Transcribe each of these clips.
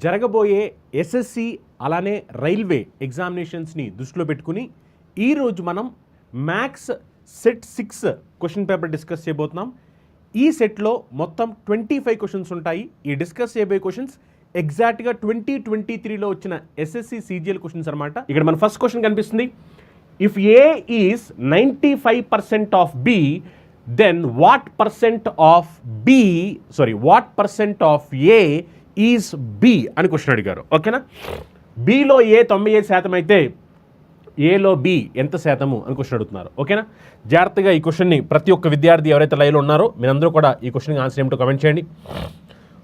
జరగబోయే ఎస్ఎస్సి అలానే రైల్వే ఎగ్జామినేషన్స్ని దృష్టిలో పెట్టుకుని ఈరోజు మనం maths set 6 question paper discuss చేయబోతున్నాం. ఈ సెట్లో మొత్తం 25 క్వశ్చన్స్ ఉంటాయి. ఈ డిస్కస్ చేయబోయే క్వశ్చన్స్ ఎగ్జాక్ట్గా 2023లో వచ్చిన ఎస్ఎస్సి సిజిఎల్ క్వశ్చన్స్ అనమాట. ఇక్కడ మన ఫస్ట్ క్వశ్చన్ కనిపిస్తుంది. If A is 95% of B, then what percent of A is B అని క్వశ్చన్ అడిగారు. ఓకేనా? బిలో ఏ 95% అయితే ఏలో బి ఎంత శాతము అని క్వశ్చన్ అడుగుతున్నారు. ఓకేనా? జాగ్రత్తగా ఈ క్వశ్చన్ని ప్రతి ఒక్క విద్యార్థి ఎవరైతే లైవ్లో ఉన్నారో మీరందరూ కూడా ఈ క్వశ్చన్కి ఆన్సర్ ఏమిటో కమెంట్ చేయండి.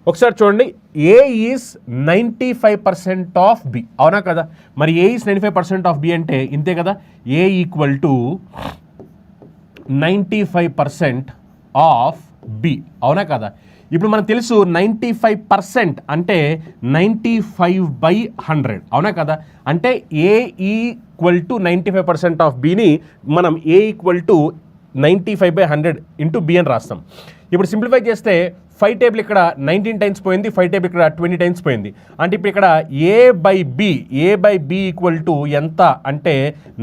ఒకసారి చూడండి. ఏ ఈజ్ 95% ఆఫ్ బి, అవునా కదా? మరి ఏ ఈజ్ 95% ఆఫ్ బి అంటే ఇంతే కదా, ఏ ఈక్వల్ టు 95% ఆఫ్ బి, అవునా కదా? ఇప్పుడు మనకు తెలుసు 95% అంటే 95/100, అవునా కదా? అంటే ఏ ఈక్వల్ టు 95% ఆఫ్ బిని మనం ఏ ఈక్వల్ టు 95/100 ఇంటూ బి అని రాస్తాం. ఇప్పుడు సింప్లిఫై చేస్తే 5 టేబుల్ ఇక్కడ 19 టైమ్స్ పోయింది, 5 టేబుల్ ఇక్కడ 20 టైమ్స్ పోయింది. అంటే ఇప్పుడు ఇక్కడ ఏ బై బి ఈక్వల్ టు ఎంత అంటే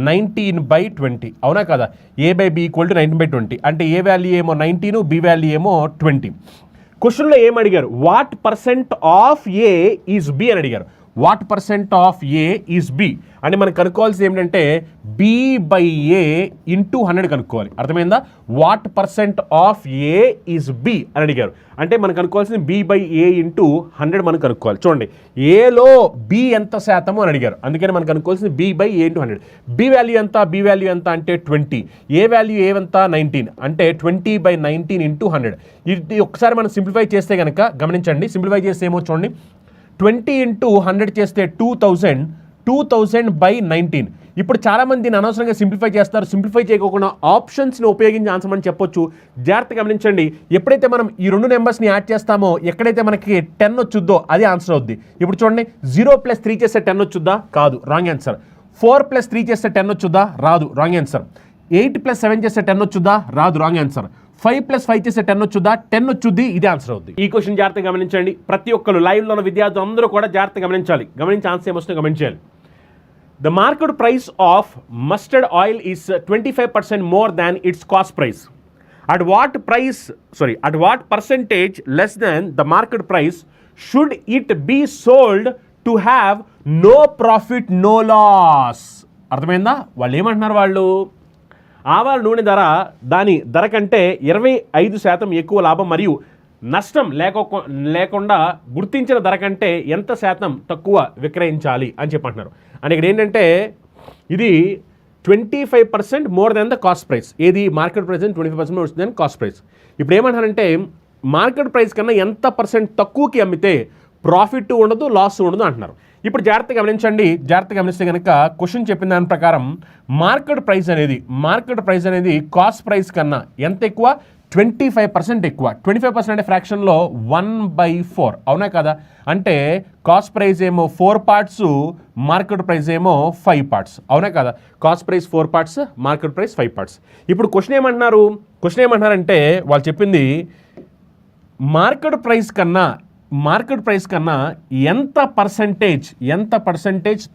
19/20, అవునా కదా? ఏ బై బి ఈక్వల్ టు 19/20 అంటే ఏ వాల్యూ ఏమో 19, బి వాల్యూ ఏమో 20. క్వశ్చన్లో ఏం అడిగారు? What percent of A is B అని అడిగారు. What percent of A is B అంటే మనం కనుక్కోవాల్సింది ఏమిటంటే బి బై ఏ ఇంటూ 100 కనుక్కోవాలి. అర్థమైందా? What percent of A is B అని అడిగారు అంటే మనం కనుక్కోవాల్సింది బి బై ఏ ఇంటూ 100 మనం కనుక్కోవాలి. చూడండి, ఏలో బి ఎంత శాతము అని అడిగారు, అందుకని మనం కనుక్కోవాల్సింది B by A into 100. B value ఎంత అంటే 20, ఏ వాల్యూ ఏమంతా 19 అంటే 20/19 ఇంటూ 100. ఇది ఒకసారి మనం సింప్లిఫై చేస్తే కనుక గమనించండి. సింప్లిఫై చేస్తే ఏమో చూడండి, 20 ఇంటూ 100 చేస్తే 2000/19. ఇప్పుడు చాలామంది అనవసరంగా సింప్లిఫై చేస్తారు. సింప్లిఫై చేయకుండా ఆప్షన్స్ని ఉపయోగించి ఆన్సర్ అని చెప్పొచ్చు. జాగ్రత్తగా గమనించండి. ఎప్పుడైతే మనం ఈ రెండు నెంబర్స్ని యాడ్ చేస్తామో ఎక్కడైతే మనకి 10 వచ్చుద్దో అది ఆన్సర్ అవుద్ది. ఇప్పుడు చూడండి, 0+3 చేస్తే 10 వచ్చుద్దా? కాదు, రాంగ్ ఆన్సర్. 4+3 చేస్తే 10 వచ్చుద్దా? రాదు, రాంగ్ ఆన్సర్. 8+7 చేస్తే 10 వచ్చుద్దా? రాదు, రాంగ్ ఆన్సర్. 5+5 చేస్తే 10 వచ్చుద్దా? 10 వచ్చుద్ది, ఇది ఆన్సర్ అవుద్ది. ఈ క్వశ్చన్ జాగ్రత్తగా గమనించండి. ప్రతి ఒక్కరు లైవ్లో ఉన్న విద్యార్థులు అందరూ కూడా జాగ్రత్తగా గమనించాలి. గమనించి ఆన్సర్ ఏమొస్తుందో గమనించాలి. The market price of mustard oil is 25% more than its cost price. At what percentage less than the market price should it be sold to have no profit, no loss? అర్థమైందా? వాళ్ళు ఏమంటున్నారు? వాళ్ళు ఆవాల నూనె దాని ధర కంటే 25% ఎక్కువ లాభం మరియు నష్టం లేకుండా గుర్తించిన ధర కంటే ఎంత శాతం తక్కువ విక్రయించాలి అని చెప్పంటున్నారు. అని ఇక్కడ ఏంటంటే ఇది 25% more than the cost price. ఏది? Market price 25% more than cost price. ఇప్పుడు ఏమంటారంటే మార్కెట్ ప్రైస్ కన్నా ఎంత పర్సెంట్ తక్కువకి అమ్మితే ప్రాఫిట్ ఉండదు, లాస్ ఉండదు అంటున్నారు. ఇప్పుడు జాగ్రత్తగా గమనించండి. జాగ్రత్తగా గమనిస్తే కనుక క్వశ్చన్ చెప్పిన దాని ప్రకారం మార్కెట్ ప్రైస్ అనేది కాస్ట్ ప్రైస్ కన్నా ఎంత ఎక్కువ? 25% ఎక్కువ. 25% అంటే ఫ్రాక్షన్లో 1/4, అవునా కదా? అంటే కాస్ట్ ప్రైస్ ఏమో 4 పార్ట్స్, మార్కెట్ ప్రైస్ ఏమో 5 పార్ట్స్, అవునా కదా? Cost price 4 parts, market price 5 parts. ఇప్పుడు క్వశ్చన్ ఏమంటున్నారంటే వాళ్ళు చెప్పింది మార్కెట్ ప్రైస్ కన్నా ఎంత పర్సెంటేజ్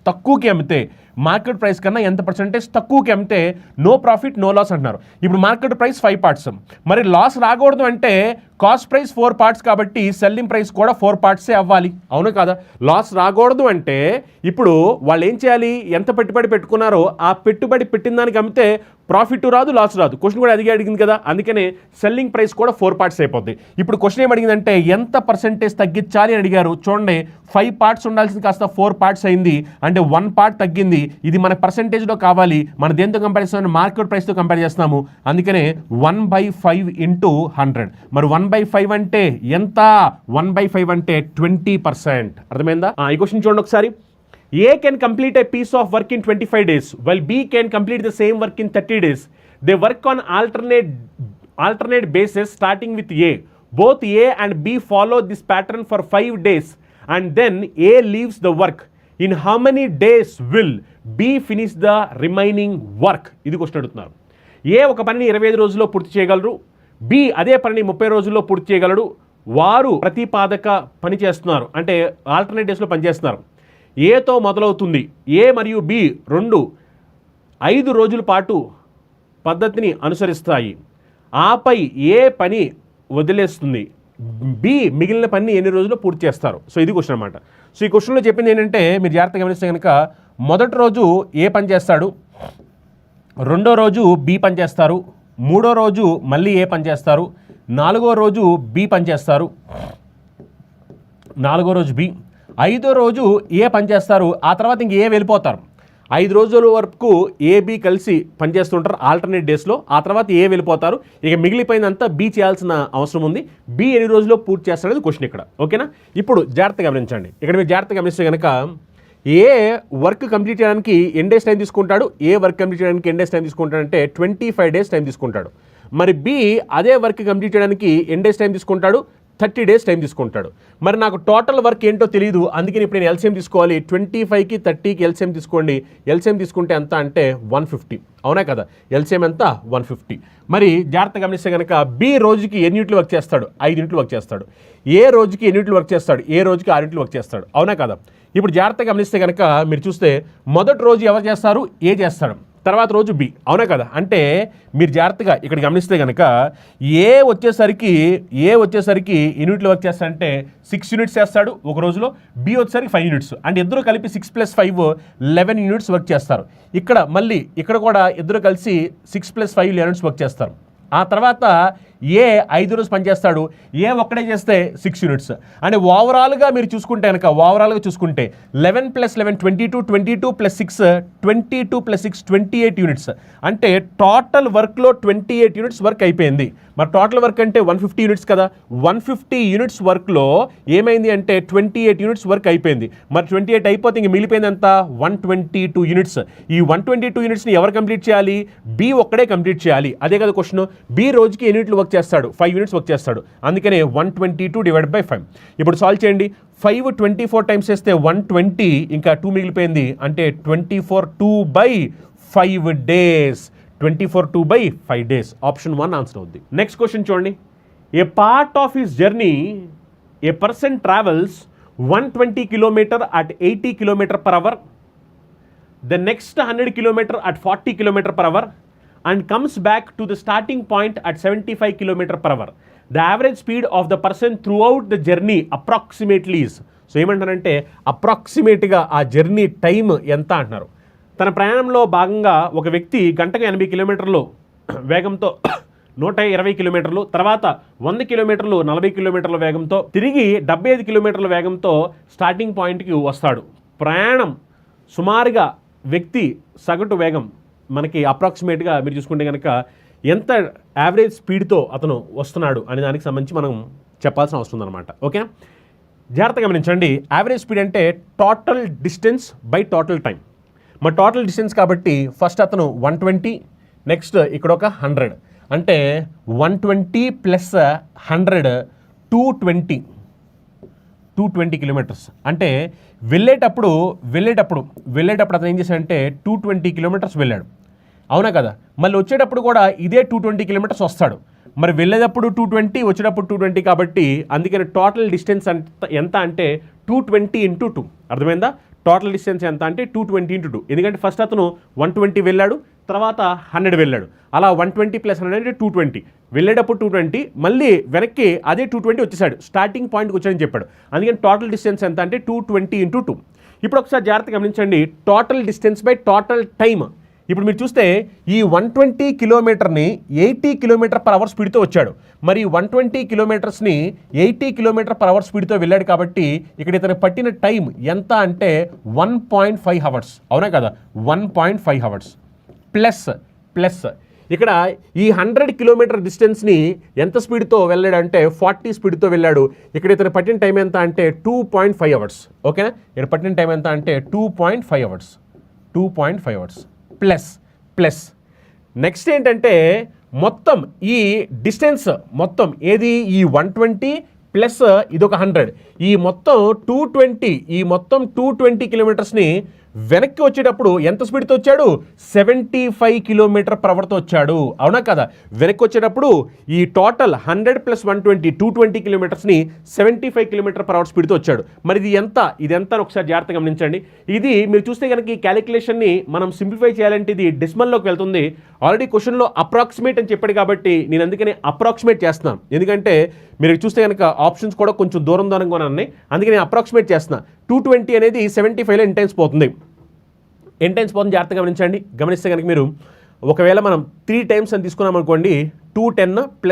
తక్కువకి అమ్మితే, మార్కెట్ ప్రైస్ కన్నా ఎంత పర్సెంటేజ్ తక్కువకి అమ్మితే నో ప్రాఫిట్ నో లాస్ అంటున్నారు. ఇప్పుడు మార్కెట్ ప్రైస్ 5 పార్ట్స్, మరి లాస్ రాకూడదు అంటే కాస్ట్ ప్రైస్ 4 పార్ట్స్ కాబట్టి సెల్లింగ్ ప్రైస్ కూడా 4 పార్ట్సే అవ్వాలి, అవును కదా? లాస్ రాకూడదు అంటే ఇప్పుడు వాళ్ళు ఏం చేయాలి? ఎంత పెట్టుబడి పెట్టుకున్నారో ఆ పెట్టుబడి పెట్టిన దానికి అమ్మితే ప్రాఫిట్ రాదు, లాస్ రాదు. క్వశ్చన్ కూడా అడిగింది కదా, అందుకనే సెల్లింగ్ ప్రైస్ కూడా 4 పార్ట్స్ అయిపోద్ది. ఇప్పుడు క్వశ్చన్ ఏమడిగిందంటే ఎంత పర్సెంటేజ్ తగ్గించాలి అని అడిగారు. చూడండి, 5 పార్ట్స్ ఉండాల్సింది కాస్త 4 పార్ట్స్ అయింది, అంటే 1 పార్ట్ తగ్గింది. ఇది మన పర్సెంటేజ్లో కావాలి. మన దేంతో కంపేర్ చేస్తాం? మార్కెట్ ప్రైస్తో కంపేర్ చేస్తాము. అందుకనే 1/5 ఇంటూ 100. మరి 1/5 అంటే ఎంత? 1/5 అంటే 20%. అర్థమైందా? ఈ క్వశ్చన్ చూడండి ఒకసారి. A can complete a piece of work in 25 days, while B can complete the same work in 30 days. They work on alternate basis starting with A. Both A and B follow this pattern for 5 days and then A leaves the work. In how many days will B finish the remaining work? ఇది question అడుగుతున్నారు. A ఒక పనిని 25 రోజుల్లో పూర్తి చేయగలరు, B అదే పనిని 30 రోజుల్లో పూర్తి చేయగలడు. వారు ప్రతిపాదక పని చేస్తున్నారు, అంటే ఆల్టర్నేట్ డేస్లో పనిచేస్తున్నారు. ఏతో మొదలవుతుంది, ఏ మరియు బి రెండు 5 రోజుల పాటు పద్ధతిని అనుసరిస్తాయి. ఆపై ఏ పని వదిలేస్తుంది, బి మిగిలిన పని ఎన్ని రోజుల్లో పూర్తి చేస్తారు. సో ఇది క్వశ్చన్ అనమాట. సో ఈ క్వశ్చన్లో చెప్పింది ఏంటంటే, మీరు జాగ్రత్తగా గమనిస్తే కనుక మొదటి రోజు ఏ పని చేస్తాడు, రెండో రోజు బి పని చేస్తారు, మూడో రోజు మళ్ళీ ఏ పని చేస్తారు, నాలుగో రోజు బి పని చేస్తారు, నాలుగో రోజు బి, ఐదో రోజు ఏ పని చేస్తారు, ఆ తర్వాత ఇంక ఏ వెళ్ళిపోతారు. 5 రోజుల వరకు ఏబి కలిసి పనిచేస్తుంటారు ఆల్టర్నేట్ డేస్లో, ఆ తర్వాత ఏ వెళ్ళిపోతారు. ఇక మిగిలిపోయిందంతా బి చేయాల్సిన అవసరం ఉంది. బి ఎన్ని రోజుల్లో పూర్తి చేస్తారనేది క్వశ్చన్ ఇక్కడ. ఓకేనా? ఇప్పుడు జాగ్రత్తగా గమనించండి. ఇక్కడ మీరు జాగ్రత్తగా గమనిస్తే కనుక ఏ వర్క్ కంప్లీట్ చేయడానికి ఎన్ని డేస్ టైం తీసుకుంటాడు, ఏ వర్క్ కంప్లీట్ చేయడానికి ఎన్ని డేస్ టైం తీసుకుంటాడంటే 25 డేస్ టైం తీసుకుంటాడు. మరి బి అదే వర్క్ కంప్లీట్ చేయడానికి ఎన్ని డేస్ టైం తీసుకుంటాడు, 30 డేస్ టైం తీసుకుంటాడు. మరి నాకు టోటల్ వర్క్ ఏంటో తెలియదు, అందుకని ఇప్పుడు నేను ఎల్సిఎం తీసుకోవాలి. 25కి 30కి ఎల్సిఎం తీసుకోండి. ఎల్సిఎం తీసుకుంటే ఎంత అంటే 150, అవునా కదా? ఎల్సిఎం ఎంత 150. మరి జాగ్రత్తగా గమనిస్తే కనుక బి రోజుకి ఎన్ని యూనిట్లు వర్క్ చేస్తాడు, 5 యూనిట్లు వర్క్ చేస్తాడు. ఏ రోజుకి ఎన్ని యూనిట్లు వర్క్ చేస్తాడు, ఏ రోజుకి 6 యూనిట్లు వర్క్ చేస్తాడు, అవునా కదా? ఇప్పుడు జాగ్రత్తగా గమనిస్తే కనుక మీరు చూస్తే మొదటి రోజు ఎవరు చేస్తారు, ఏ చేస్తాడు, తర్వాత రోజు బి, అవునా కదా? అంటే మీరు జాగ్రత్తగా ఇక్కడ గమనిస్తే కనుక ఏ వచ్చేసరికి యూనిట్లు వర్క్ చేస్తాడంటే 6 యూనిట్స్ చేస్తాడు ఒక రోజులో, బి వచ్చేసరికి 5 యూనిట్స్, అంటే ఇద్దరు కలిపి 6 + 5 11 యూనిట్స్ వర్క్ చేస్తారు. ఇక్కడ మళ్ళీ ఇక్కడ కూడా ఇద్దరు కలిసి 6 + 5 11 యూనిట్స్ వర్క్ చేస్తారు. ఆ తర్వాత ఏ 5 రోజు పనిచేస్తాడు, ఏ ఒక్కడే చేస్తే 6 యూనిట్స్. అంటే ఓవరాల్గా మీరు చూసుకుంటే కనుక 11 + 11 22, 22 + 6 22 + 6 28 యూనిట్స్. అంటే టోటల్ వర్క్లో 28 యూనిట్స్ వర్క్ అయిపోయింది. మరి టోటల్ వర్క్ అంటే 150 యూనిట్స్ కదా, 150 యూనిట్స్ వర్క్లో ఏమైంది అంటే 28 యూనిట్స్ వర్క్ అయిపోయింది. మరి 28 అయిపోతే ఇంక మిగిలిపోయింది ఎంత, 122 యూనిట్స్. ఈ 122 యూనిట్స్ని ఎవరు కంప్లీట్ చేయాలి, బి ఒక్కడే కంప్లీట్ చేయాలి. అదే కదా క్వశ్చన్. బి రోజుకి ఎన్ని యూనిట్లు వర్క్ చేస్తాడు, 5 యూనిట్స్ వర్క్ చేస్తాడు. అందుకనే 122 / 5. ఇప్పుడు సాల్వ్ చేయండి. 5 24 టైమ్స్ చేస్తే 120, ఇంకా 2 మిగిలిపోయింది, అంటే 24 2/5 డేస్. 24 2/5 డేస్. ఆప్షన్ 1 ఆన్సర్ అవుద్ది. నెక్స్ట్ క్వశ్చన్ చూడండి. A part of his journey a person travels 120 km at 80 km/h, the next 100 km at 40 km/h, and comes back to the starting point at 75 km/h. The average speed of the person throughout the journey approximately is. So ఏమంటారంటే అప్రాక్సిమేట్గా ఆ journey time ఎంత అంటున్నారు. తన ప్రయాణంలో భాగంగా ఒక వ్యక్తి గంటకు 80 కిలోమీటర్లు వేగంతో 120 కిలోమీటర్లు, తర్వాత 100 కిలోమీటర్లు 40 కిలోమీటర్ల వేగంతో, తిరిగి 75 కిలోమీటర్ల వేగంతో స్టార్టింగ్ పాయింట్కి వస్తాడు. ప్రయాణం సుమారుగా వ్యక్తి సగటు వేగం మనకి అప్రాక్సిమేట్గా మీరు చూసుకుంటే కనుక ఎంత యావరేజ్ స్పీడ్తో అతను వస్తున్నాడు అనే దానికి సంబంధించి మనం చెప్పాల్సిన అవసరం ఉందన్నమాట. ఓకేనా? జాగ్రత్తగా గమనించండి. యావరేజ్ స్పీడ్ అంటే total distance by total time. మరి టోటల్ డిస్టెన్స్ కాబట్టి ఫస్ట్ అతను 120, నెక్స్ట్ ఇక్కడ ఒక 100, అంటే 120 + 100 220 కిలోమీటర్స్. అంటే వెళ్ళేటప్పుడు అతను ఏం చేశాడంటే 220 కిలోమీటర్స్ వెళ్ళాడు, అవునా కదా? మళ్ళీ వచ్చేటప్పుడు కూడా ఇదే 220 కిలోమీటర్స్ వస్తాడు. మరి వెళ్ళేటప్పుడు 220, వచ్చేటప్పుడు 220 కాబట్టి అందుకని టోటల్ డిస్టెన్స్ ఎంత అంటే 220 × 2. అర్థమైందా? టోటల్ డిస్టెన్స్ ఎంత అంటే 220 × 2. ఎందుకంటే ఫస్ట్ అతను 120 వెళ్ళాడు, తర్వాత 100 వెళ్ళాడు. అలా 120 + 100 అంటే 220. వెళ్ళేటప్పుడు 220, మళ్ళీ వెనక్కి అదే 220 వచ్చేసాడు, స్టార్టింగ్ పాయింట్కి వచ్చాడని చెప్పాడు. అందుకని టోటల్ డిస్టెన్స్ ఎంత అంటే 220 × 2. ఇప్పుడు ఒకసారి జాగ్రత్తగా గమనించండి. Total distance by total time. ఇప్పుడు మీరు చూస్తే ఈ 120 కిలోమీటర్ని 80 km/h స్పీడ్తో వచ్చాడు. మరి 120 కిలోమీటర్స్ని 80 km/h స్పీడ్తో వెళ్ళాడు కాబట్టి ఇక్కడ ఇతను పట్టిన టైం ఎంత అంటే 1.5 అవర్స్, అవునా కదా? 1.5 అవర్స్ ప్లస్ ఇక్కడ ఈ 100 కిలోమీటర్ డిస్టెన్స్ని ఎంత స్పీడ్తో వెళ్ళాడు అంటే 40 స్పీడ్తో వెళ్ళాడు. ఇక్కడ ఇతను పట్టిన టైం ఎంత అంటే 2.5 అవర్స్. ఓకేనా? ఇక్కడ పట్టిన టైం ఎంత అంటే 2.5 అవర్స్. 2.5 అవర్స్ ప్లస్ నెక్స్ట్ ఏంటంటే మొత్తం ఈ డిస్టెన్స్ మొత్తం ఏది, ఈ 120 ప్లస్ ఇదొక 100, ఈ మొత్తం 220 కిలోమీటర్స్ని వెనక్కి వచ్చేటప్పుడు ఎంత స్పీడ్తో వచ్చాడు? 75 km/hతో వచ్చాడు. అవునా కదా? వెనక్కి వచ్చేటప్పుడు ఈ టోటల్ 100 + 120 220 కిలోమీటర్స్ని 75 km/h స్పీడ్తో వచ్చాడు. మరి ఇది ఎంత అని ఒకసారి జాగ్రత్తగా గమనించండి. ఇది మీరు చూస్తే కనుక ఈ క్యాలిక్యులేషన్ని మనం సింప్లిఫై చేయాలంటే ఇది డెసిమల్లోకి వెళ్తుంది. ఆల్రెడీ క్వశ్చన్లో అప్రాక్సిమేట్ అని చెప్పాడు కాబట్టి నేను అందుకని అప్రాక్సిమేట్ చేస్తున్నాను. ఎందుకంటే మీరు చూస్తే కనుక ఆప్షన్స్ కూడా కొంచెం దూరంగా ఉన్నాయి, అందుకే నేను అప్రాక్సిమేట్ చేస్తున్నా. 220 అనేది 75లో ఎన్ టైమ్స్ పోతుంది. జాగ్రత్తగా గమనిస్తే కనుక మీరు ఒకవేళ మనం 3 టైమ్స్ అని తీసుకున్నాం అనుకోండి, 210 +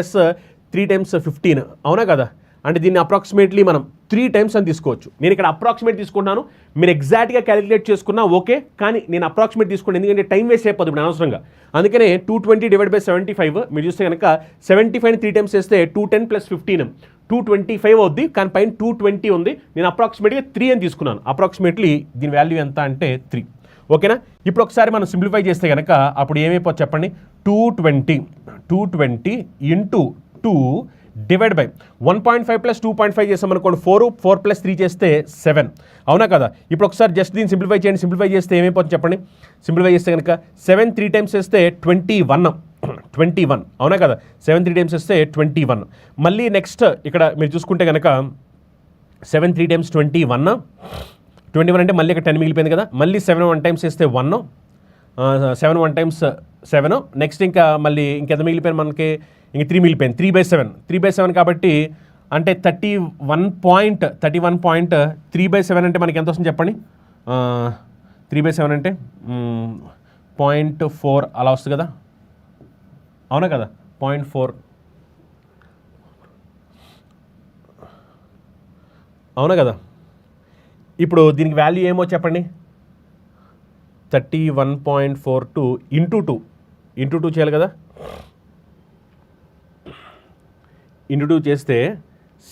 3 × 15 అవునా కదా? అంటే దీన్ని అప్రాక్సిమేట్లీ మనం 3 టైమ్స్ అని తీసుకోవచ్చు. నేను ఇక్కడ అప్రాక్సిమేట్ తీసుకుంటున్నాను, మీరు ఎగ్జాక్ట్గా క్యాలిక్యులేట్ చేసుకున్నా ఓకే, కానీ నేను అప్రాక్సిమేట్ తీసుకున్నాను ఎందుకంటే టైం వేస్ట్ అయిపోతుంది ఇప్పుడు అనవసరంగా. అందుకనే 220 / 75 మీరు చూస్తే కనుక 75ని 3 టైమ్స్ చేస్తే 210 + 15 225 అవుద్ది, కానీ పైన 220 ఉంది. నేను అప్రాక్సిమేట్గా 3 అని తీసుకున్నాను. అప్రాక్సిమేట్లీ దీని వాల్యూ ఎంత అంటే 3. ఓకేనా? ఇప్పుడు ఒకసారి మనం సింప్లిఫై చేస్తే కనుక అప్పుడు ఏమైపోతుంది చెప్పండి? 220 × 2 డివైడ్ బై 1.5 + 2.5 చేస్తాం అనుకోండి, 4 + 3 చేస్తే 7 అవునా కదా? ఇప్పుడు ఒకసారి జస్ట్ దీన్ని సింప్లిఫై చేయండి. సింప్లిఫై చేస్తే ఏమైపోతుంది చెప్పండి? సింప్లిఫై చేస్తే కనుక 7 3 టైమ్స్ చేస్తే 21 అవునా కదా? 7 3 టైమ్స్ చేస్తే 21. మళ్ళీ నెక్స్ట్ ఇక్కడ మీరు చూసుకుంటే కనుక 7 3 టైమ్స్ 21 అంటే మళ్ళీ ఇక్కడ 10 మిగిలిపోయింది కదా. మళ్ళీ 7 1 టైమ్స్ చేస్తే 1, 7 1 టైమ్స్ 7. నెక్స్ట్ ఇంకా మళ్ళీ ఇంకెంత మిగిలిపోయింది మనకి? ఇంక 3 మిగిలిపోయింది. 3/7 కాబట్టి అంటే 31.3/7 అంటే మనకి ఎంత వస్తుంది చెప్పండి? 3/7 అంటే 0.4 అలా వస్తుంది కదా, అవునా కదా? 0.4 అవునా కదా? ఇప్పుడు దీనికి వాల్యూ ఏమో చెప్పండి? 31.42 × 2 చేయాలి కదా. × 2 చేస్తే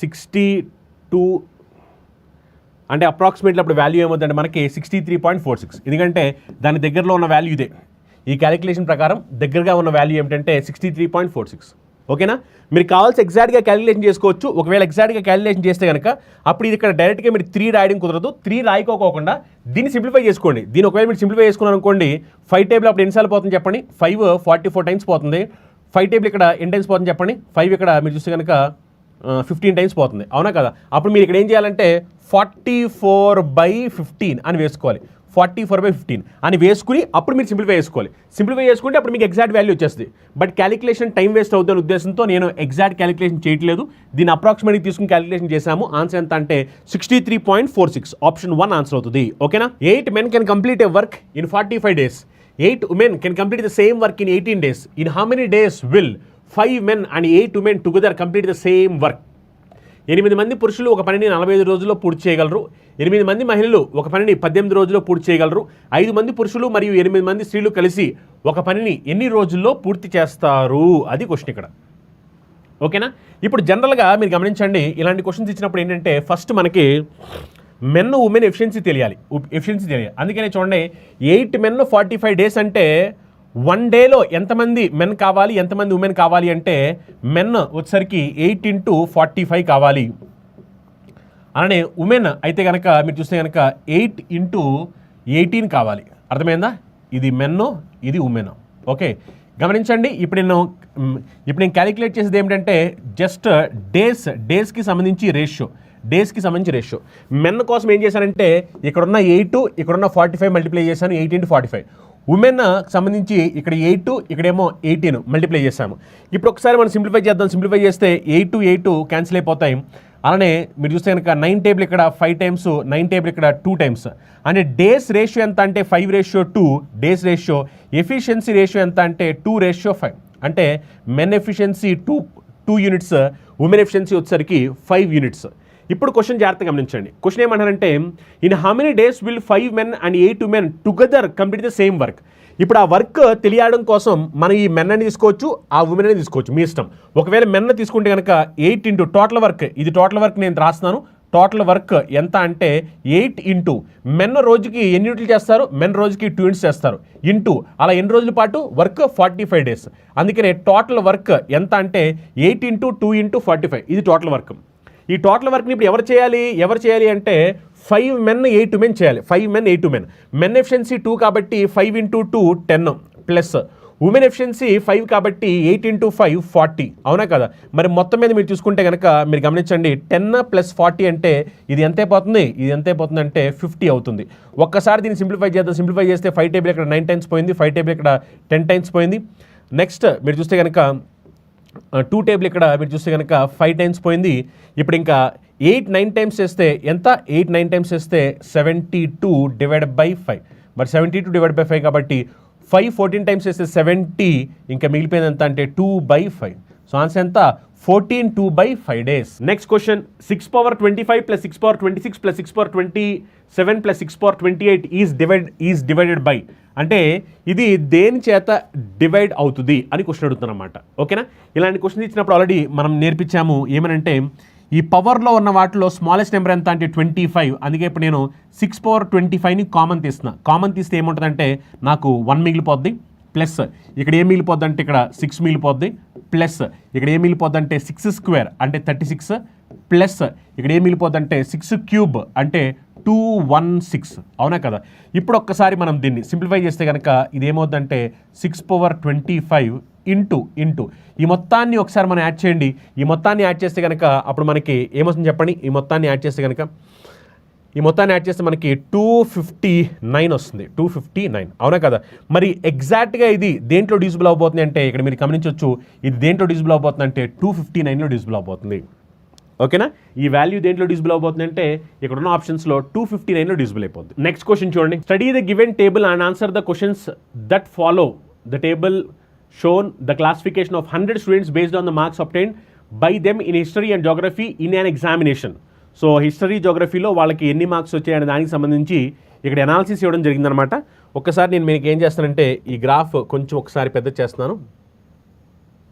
62 అంటే అప్రాక్సిమేట్లీ అప్పుడు వాల్యూ ఏమవుతుందంటే మనకి 63.46. ఎందుకంటే దాని దగ్గరలో ఉన్న వాల్యూ ఇదే. ఈ క్యాలిక్యులేషన్ ప్రకారం దగ్గరగా ఉన్న వాల్యూ ఏమిటంటే 63.46. ఓకేనా? మీరు కావాల్సి ఎగ్జాక్ట్గా క్యాలిక్యులేషన్ చేసుకోవచ్చు. ఒకవేళ ఎగ్జాక్ట్గా క్యాలిక్యులేషన్ చేస్తే కనుక అప్పుడు ఇది ఇక్కడ డైరెక్ట్గా మీరు 3 రాయడం కుదరదు. 3 రాయకోకుండా దీన్ని సింప్లిఫై చేసుకోండి. దీన్ని ఒకవేళ మీరు సింప్లిఫై చేసుకున్నారు అనుకోండి, 5 టేబుల్ అప్పుడు ఎన్నిసార్లు పోతుంది చెప్పండి? 5 44 టైమ్స్ పోతుంది. 5 టేబుల్ ఇక్కడ ఎన్ని టైమ్స్ పోతుంది చెప్పండి? 5 ఇక్కడ మీరు చూస్తే కనుక 15 టైమ్స్ పోతుంది, అవునా కదా? అప్పుడు మీరు ఇక్కడ ఏం చేయాలంటే 44/15 అని వేసుకోవాలి. 44/15 అని వేసుకుని అప్పుడు మీరు సింప్లిఫై చేసుకోవాలి. సింప్లిఫై చేసుకుంటే అప్పుడు మీకు ఎగ్జాక్ట్ వాల్యూ వచ్చేస్తుంది. బట్ క్యాలిక్యులేషన్ టైం వేస్ట్ అవుతున్న ఉద్దేశంతో నేను ఎగ్జాక్ట్ క్యాలిక్యులేషన్ చేయట్లేదు. దీన్ని అప్రాక్సిమేట్గా తీసుకుని క్యాలిక్యులేషన్ చేశాము. ఆన్సర్ ఎంత అంటే 63.46. ఆప్షన్ 1 ఆన్సర్ అవుతుంది. ఓకేనా? 8 men can complete a work in 45 days. 8 women can complete the same work in 18 days. In how many days will 5 men and 8 women together complete the same work? 8 మంది పురుషులు ఒక పనిని 45 రోజుల్లో పూర్తి చేయగలరు. 8 మంది మహిళలు ఒక పనిని 18 రోజుల్లో పూర్తి చేయగలరు. 5 మంది పురుషులు మరియు 8 మంది స్త్రీలు కలిసి ఒక పనిని ఎన్ని రోజుల్లో పూర్తి చేస్తారు? అది క్వశ్చన్ ఇక్కడ. ఓకేనా? ఇప్పుడు జనరల్గా మీరు గమనించండి, ఇలాంటి క్వశ్చన్స్ ఇచ్చినప్పుడు ఏంటంటే ఫస్ట్ మనకి మెన్ ఉమెన్ ఎఫిషియన్సీ తెలియాలి. అందుకనే చూడండి, 8 men 45 days అంటే 1 డేలో ఎంతమంది మెన్ కావాలి, ఎంతమంది ఉమెన్ కావాలి అంటే మెన్ వచ్చేసరికి 8 × 45 కావాలి. అలానే ఉమెన్ అయితే కనుక మీరు చూస్తే కనుక 8 × 18 కావాలి. అర్థమైందా? ఇది మెన్, ఇది ఉమెన్. ఓకే, గమనించండి. ఇప్పుడు నేను క్యాలిక్యులేట్ చేసేది ఏమిటంటే జస్ట్ డేస్కి సంబంధించి రేషియో. మెన్ కోసం ఏం చేశానంటే ఇక్కడున్న 8 ఇక్కడున్న 45 మల్టిప్లై చేశాను. 8 × 45. ఉమెన్ సంబంధించి ఇక్కడ 8 ఇక్కడేమో 18 మల్టిప్లై చేశాము. ఇప్పుడు ఒకసారి మనం సింప్లిఫై చేద్దాం. సింప్లిఫై చేస్తే 8 8 క్యాన్సిల్ అయిపోతాయి. అలానే మీరు చూస్తే కనుక 9 టేబుల్ ఇక్కడ 5 టైమ్స్, 9 టేబుల్ ఇక్కడ 2 టైమ్స్. అంటే డేస్ రేషియో ఎంత అంటే 5/2 డేస్ రేషియో. ఎఫిషియన్సీ రేషియో ఎంత అంటే 2/5. అంటే men efficiency 2 units, women efficiency వచ్చేసరికి 5 యూనిట్స్. ఇప్పుడు క్వశ్చన్ జాగ్రత్తగా గమనించండి. క్వశ్చన్ ఏమంటారంటే in how many days will 5 men and 8 women together complete the same work. ఇప్పుడు ఆ వర్క్ తెలియడం కోసం మనం ఈ మెన్ అని తీసుకోవచ్చు, ఆ ఉమెన్ అని తీసుకోవచ్చు, మీ ఇష్టం. ఒకవేళ మెన్ తీసుకుంటే కనుక 8 × టోటల్ వర్క్, ఇది టోటల్ వర్క్ నేను రాస్తున్నాను. టోటల్ వర్క్ ఎంత అంటే 8 × మెన్ రోజుకి ఎన్ని యూనిట్లు చేస్తారు? మెన్ రోజుకి 2 యూనిట్స్ చేస్తారు. ఇంటూ అలా ఎన్ని రోజుల పాటు వర్క్ 45 days. అందుకనే టోటల్ వర్క్ ఎంత అంటే 8 × 2 × 45 ఇది టోటల్ వర్క్. ఈ టోటల్ వర్క్ని ఇప్పుడు ఎవరు చేయాలి అంటే 5 men 8 women చేయాలి. 5 men 8 women. మెన్ ఎఫిషియన్సీ 2 కాబట్టి 5 into 2 10 ప్లస్ ఉమెన్ ఎఫిషియన్సీ 5 కాబట్టి 8 into 5 40. అవునా కదా? మరి మొత్తం మీద మీరు చూసుకుంటే కనుక మీరు గమనించండి 10 + 40 అంటే ఇది ఎంత అయిపోతుంది అంటే 50 అవుతుంది. ఒక్కసారి దీన్ని సింప్లిఫై చేద్దాం. సింప్లిఫై చేస్తే 5 టేబుల్ ఇక్కడ 9 times పోయింది, 5 టేబుల్ ఇక్కడ 10 times పోయింది. నెక్స్ట్ మీరు చూస్తే కనుక 2 టేబుల్ ఇక్కడ మీరు చూస్తే కనుక 5 times పోయింది. ఇప్పుడు ఇంకా 8 9 times చేస్తే ఎంత? 8 9 times చేస్తే 72 డివైడెడ్ బై 5. మరి 72 డివైడెడ్ బై 5 కాబట్టి 5 14 times చేస్తే 70, ఇంకా మిగిలిపోయింది ఎంత అంటే 2/5. సో ఆన్సర్ ఎంత? 14 2/5 days. Next question 6 power 25 + 6 power 26 + 6 power 27 + 6 power 28 is divided by అంటే ఇది దేని చేత డివైడ్ అవుతుంది అని క్వశ్చన్ అడుగుతున్నమాట. ఓకేనా? ఇలాంటి క్వశ్చన్ ఇచ్చినప్పుడు ఆల్రెడీ మనం నేర్పించాము. ఏమనంటే ఈ పవర్లో ఉన్న వాటిలో స్మాలెస్ట్ నెంబర్ ఎంత అంటే 25. అందుకే ఇప్పుడు నేను 6 power 25ని కామన్ తీస్తున్నా. కామన్ తీస్తే ఏముంటుందంటే నాకు 1 మిగిలిపోద్ది, ప్లస్ ఇక్కడ ఏం మిగిలిపోద్ది అంటే ఇక్కడ 6 మిగిలిపోద్ది, ప్లస్ ఇక్కడ ఏం మిగిలిపోద్ది అంటే 6² అంటే 36, ప్లస్ ఇక్కడ ఏం మిగిలిపోద్ది అంటే 6³ అంటే 216. అవునా కదా? ఇప్పుడు ఒక్కసారి మనం దీన్ని సింప్లిఫై చేస్తే కనుక ఇదేమవుద్దంటే 6 power 25 ఇంటూ ఈ మొత్తాన్ని ఒకసారి మనం యాడ్ చేయండి. ఈ మొత్తాన్ని యాడ్ చేస్తే కనుక అప్పుడు మనకి ఏమొస్తుంది చెప్పండి? ఈ మొత్తాన్ని యాడ్ చేస్తే మనకి 259 వస్తుంది. 259. అవునా కదా? మరి ఎగ్జాక్ట్గా ఇది దేంట్లో డివిజిబుల్ అవబోతుంది అంటే ఇక్కడ మీరు గమనించవచ్చు. ఇది దేంట్లో డివిజిబుల్ అవబోతుంది అంటే 259లో డివిజిబుల్ అవబోతుంది. ఓకేనా? ఈ వాల్యూ దేంట్లో డివిజిబుల్ అవబోతుంది అంటే ఇక్కడ ఉన్న ఆప్షన్స్లో 259లో డివిజిబుల్ అయిపోతుంది. నెక్స్ట్ క్వశ్చన్ చూడండి. Study the given table and answer the questions that follow. The table shown the classification of 100 students based on the marks obtained by them in history and geography in an examination. So history జోగ్రఫీలో వాళ్ళకి ఎన్ని marks వచ్చాయనే దానికి సంబంధించి ఇక్కడ analysis ఇవ్వడం జరిగిందనమాట. ఒక్కసారి నేను మీకు ఏం చేస్తానంటే ఈ గ్రాఫ్ కొంచెం ఒకసారి పెద్ద చేస్తున్నాను.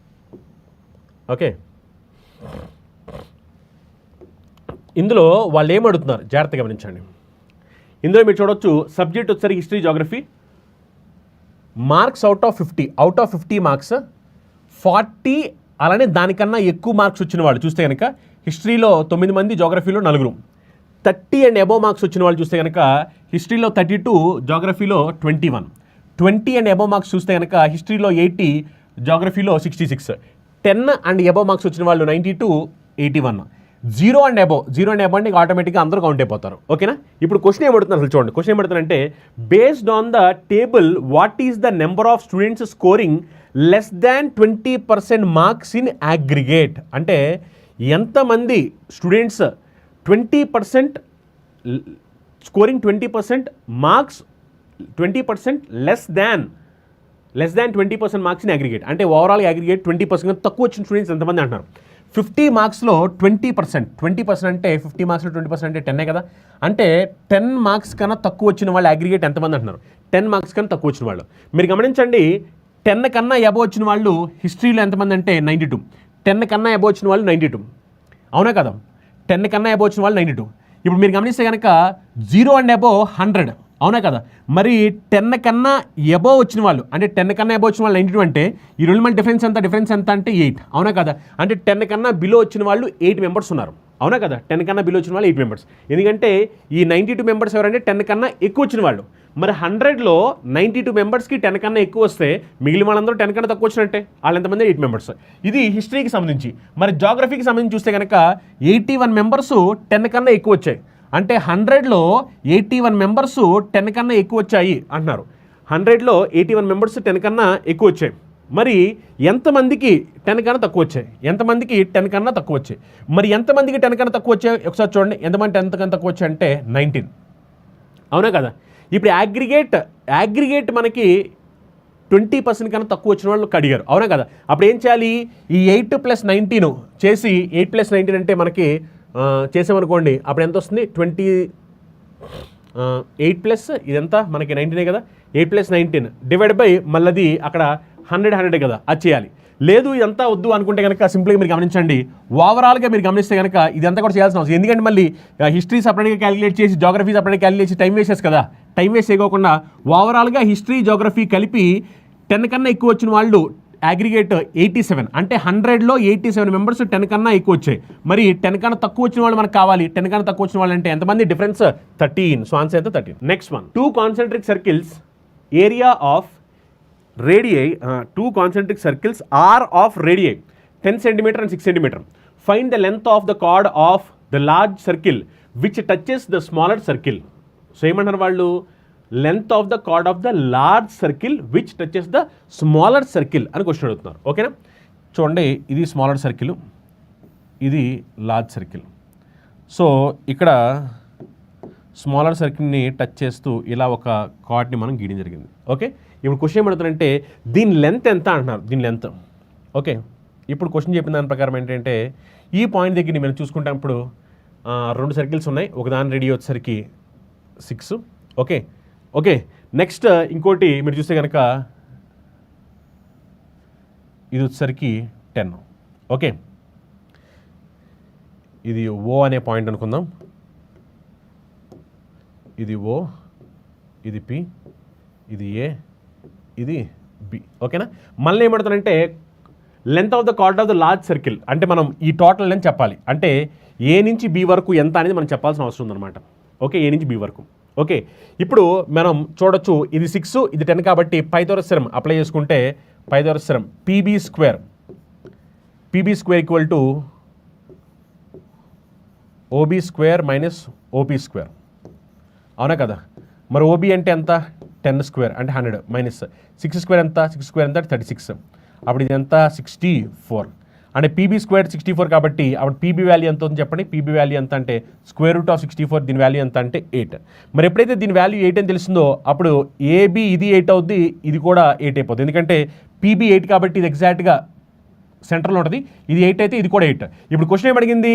ఓకే, ఇందులో వాళ్ళు ఏమడుగుతున్నారు జాగ్రత్తగా గమనించండి. ఇందులో మీరు చూడొచ్చు సబ్జెక్ట్ వచ్చేసరికి history geography. Marks out of 50 marks 40 అలానే దానికన్నా ఎక్కువ మార్క్స్ వచ్చిన వాళ్ళు చూస్తే కనుక హిస్టరీలో 9 మంది, జోగ్రఫీలో 4. 30 and above మార్క్స్ వచ్చిన వాళ్ళు చూస్తే కనుక హిస్టరీలో 32, జోగ్రఫీలో 21. 20 and above మార్క్స్ చూస్తే కనుక హిస్టరీలో 80, జోగ్రఫీలో 66. 10 and above మార్క్స్ వచ్చిన వాళ్ళు 92, 81. 0 and above అంటే ఆటోమేటిక్గా అందరూ కౌంట్ అయిపోతారు. ఓకేనా? ఇప్పుడు క్వశ్చన్ ఏమడుతున్నారు అసలు చూడండి. క్వశ్చన్ ఏమడుతున్నారంటే based on the table what is the number of students scoring less than 20% marks in aggregate. అంటే ఎంతమంది students 20% scoring 20% marks 20% less than 20% marks in aggregate. అంటే ఓవరాల్ అగ్రిగేట్ 20% తక్కువ వచ్చిన స్టూడెంట్స్ ఎంతమంది అంటున్నారు. 50 మార్క్స్లో 20% అంటే 50 మార్క్స్లో 20% అంటే 10 కదా. అంటే 10 మార్క్స్ కన్నా తక్కువ వచ్చిన వాళ్ళు అగ్రిగేట్ ఎంతమంది అంటున్నారు? 10 మార్క్స్ కన్నా తక్కువ వచ్చిన వాళ్ళు. మీరు గమనించండి 10 కన్నా అబవ్ వచ్చిన వాళ్ళు హిస్టరీలో ఎంతమంది అంటే 92. 10 కన్నా అబవ్ వచ్చిన వాళ్ళు 92. అవునా కదా? 10 కన్నా అబవ్ వచ్చిన వాళ్ళు 92. ఇప్పుడు మీరు గమనిస్తే కనుక 0 and above 100. అవునా కదా? మరి 10 కన్నా అబవ్ వచ్చిన వాళ్ళు అంటే 10 కన్నా అబవ్ వచ్చిన వాళ్ళు 92 అంటే ఈ రెండు మళ్ళీ డిఫరెన్స్ ఎంత అంటే 8. అవునా కదా? అంటే 10 కన్నా బిలో వచ్చిన వాళ్ళు 8 మెంబర్స్ ఉన్నారు. అవునా కదా? 10 కన్నా బిలో వచ్చిన వాళ్ళు 8 మెంబర్స్. ఎందుకంటే ఈ 92 మెంబర్స్ ఎవరంటే 10 కన్నా ఎక్కువ వచ్చిన వాళ్ళు. మరి 100లో 92 మెంబర్స్కి 10 కన్నా ఎక్కువ వస్తే మిగిలిన వాళ్ళందరూ 10 కన్నా తక్కువ వచ్చినట్టే. వాళ్ళు ఎంతమంది 8 మెంబర్స్. ఇది హిస్టరీకి సంబంధించి. మరి జోగ్రఫీకి సంబంధించి చూస్తే కనుక 81 మెంబర్స్ 10 కన్నా ఎక్కువ వచ్చాయి. అంటే 100లో 81 మెంబర్స్ 10 కన్నా ఎక్కువ వచ్చాయి అంటున్నారు. 100లో 81 మెంబర్స్ 10 కన్నా ఎక్కువ వచ్చాయి. మరి ఎంతమందికి 10 కన్నా తక్కువ వచ్చాయి? ఎంతమందికి 10 కన్నా తక్కువ వచ్చాయి? మరి ఎంతమందికి 10 కన్నా తక్కువ వచ్చాయి ఒకసారి చూడండి. ఎంతమంది 10 కన్నా తక్కువ వచ్చాయి అంటే 19. అవునా కదా? ఇప్పుడు అగ్రిగేట్ మనకి 20% కన్నా తక్కువ వచ్చిన వాళ్ళు అడిగారు. అవునా కదా? అప్పుడు ఏం చేయాలి? ఈ 8 + 19 చేసి 8 + 19 అంటే మనకి చేసామనుకోండి అప్పుడు ఎంత వస్తుంది? 8+ ఇదంతా మనకి 19 కదా. 8 + 19 డివైడ్ బై మళ్ళీ అక్కడ 100 కదా, అది చేయాలి. లేదు ఇదంతా వద్దు అనుకుంటే కనుక సింపుల్గా మీరు గమనించండి. ఓవరాల్గా మీరు గమనిస్తే కనుక ఇదంతా కూడా చేయాల్సిన అవసరం. ఎందుకంటే మళ్ళీ హిస్టరీ సపరేట్గా క్యాలిక్యులేట్ చేసి జోగ్రఫీ సపరేట్గా క్యాలిక్యులేట్ చేసి టైం వేసేసి కదా. టైం వేస్ట్ చేయకుండా ఓవరాల్గా హిస్టరీ జోగ్రఫీ కలిపి 10 కన్నా ఎక్కువ వచ్చిన వాళ్ళు అగ్రిగేట్ 87 అంటే 100లో 87 మెంబర్స్ 10 కన్నా ఎక్కువ వచ్చాయి. మరి 10 కన్నా తక్కువ వచ్చిన వాళ్ళు మనకు కావాలి. 10 కన్నా తక్కువ వచ్చిన వాళ్ళు అంటే ఎంతమంది? డిఫరెన్స్ 13. సో ఆన్సర్ ఎంత? 13. Next one, 2 concentric circles area of radii 2 concentric circles are of radii 10 cm and 6 cm. Find the length of the chord of the large circle which touches the smaller circle. So ఏమన్నారు వాళ్ళు? Length of the chord of the large circle which touches the smaller circle అని question అడుగుతున్నారు. ఓకేనా? చూడండి, ఇది smaller circle, ఇది large circle. So ఇక్కడ smaller సర్కిల్ని touch చేస్తూ ఇలా ఒక కార్డ్ని మనం గీయడం జరిగింది. ఓకే, ఇప్పుడు క్వశ్చన్ ఏమడుగుతారంటే దీని లెంత్ ఎంత అంటున్నారు. దీని లెంత్. ఓకే, ఇప్పుడు క్వశ్చన్ చెప్పిన దాని ప్రకారం ఏంటంటే ఈ పాయింట్ దగ్గర మనం చూసుకుంటే ఇప్పుడు 2 సర్కిల్స్ ఉన్నాయి. ఒకదాని రేడియో వచ్చేసరికి 6. ఓకే ఓకే నెక్స్ట్ ఇంకోటి మీరు చూస్తే కనుక ఇది వచ్చేసరికి 10. ఓకే, ఇది ఓ అనే పాయింట్ అనుకుందాం. ఇది ఓ, ఇది పి, ఇది ఏ, ఇది బి. ఓకేనా? మళ్ళీ ఏమడుతానంటే length of the chord of the large circle అంటే మనం ఈ టోటల్ లెంత్ చెప్పాలి. అంటే ఏ నుంచి బి వరకు ఎంత అనేది మనం చెప్పాల్సిన అవసరం ఉందన్నమాట. ఓకే, ఏ నుంచి బి వరకు. ఓకే, ఇప్పుడు మనం చూడొచ్చు ఇది 6, ఇది 10 కాబట్టి పైథాగరస్ థియరం అప్లై చేసుకుంటే Pythagoras theorem PB square equal to OB square minus OP square. అవునా కదా? మరి ఓబీ అంటే ఎంత? 10 స్క్వేర్ అంటే 100 మైనస్ 6 స్క్వేర్ ఎంత? 6 స్క్వేర్ ఎంత? 36. అప్పుడు ఇది ఎంత? 64. అంటే పీబీ స్క్వేర్ 64 కాబట్టి అప్పుడు పీబీ వాల్యూ ఎంత ఉంది చెప్పండి. పీబీ వాల్యూ ఎంత అంటే స్క్వేర్ రూట్ ఆఫ్ 64. దీని వాల్యూ ఎంత అంటే 8. మరి ఎప్పుడైతే దీని వాల్యూ 8 అని తెలిసిందో అప్పుడు ఏబీ ఇది 8 అవుద్ది, ఇది కూడా 8 అయిపోద్ది. ఎందుకంటే పీబీ 8 కాబట్టి ఇది ఎగ్జాక్ట్గా సెంటర్లో ఉంటుంది. ఇది 8 అయితే ఇది కూడా 8. ఇప్పుడు క్వశ్చన్ ఏమడిగింది?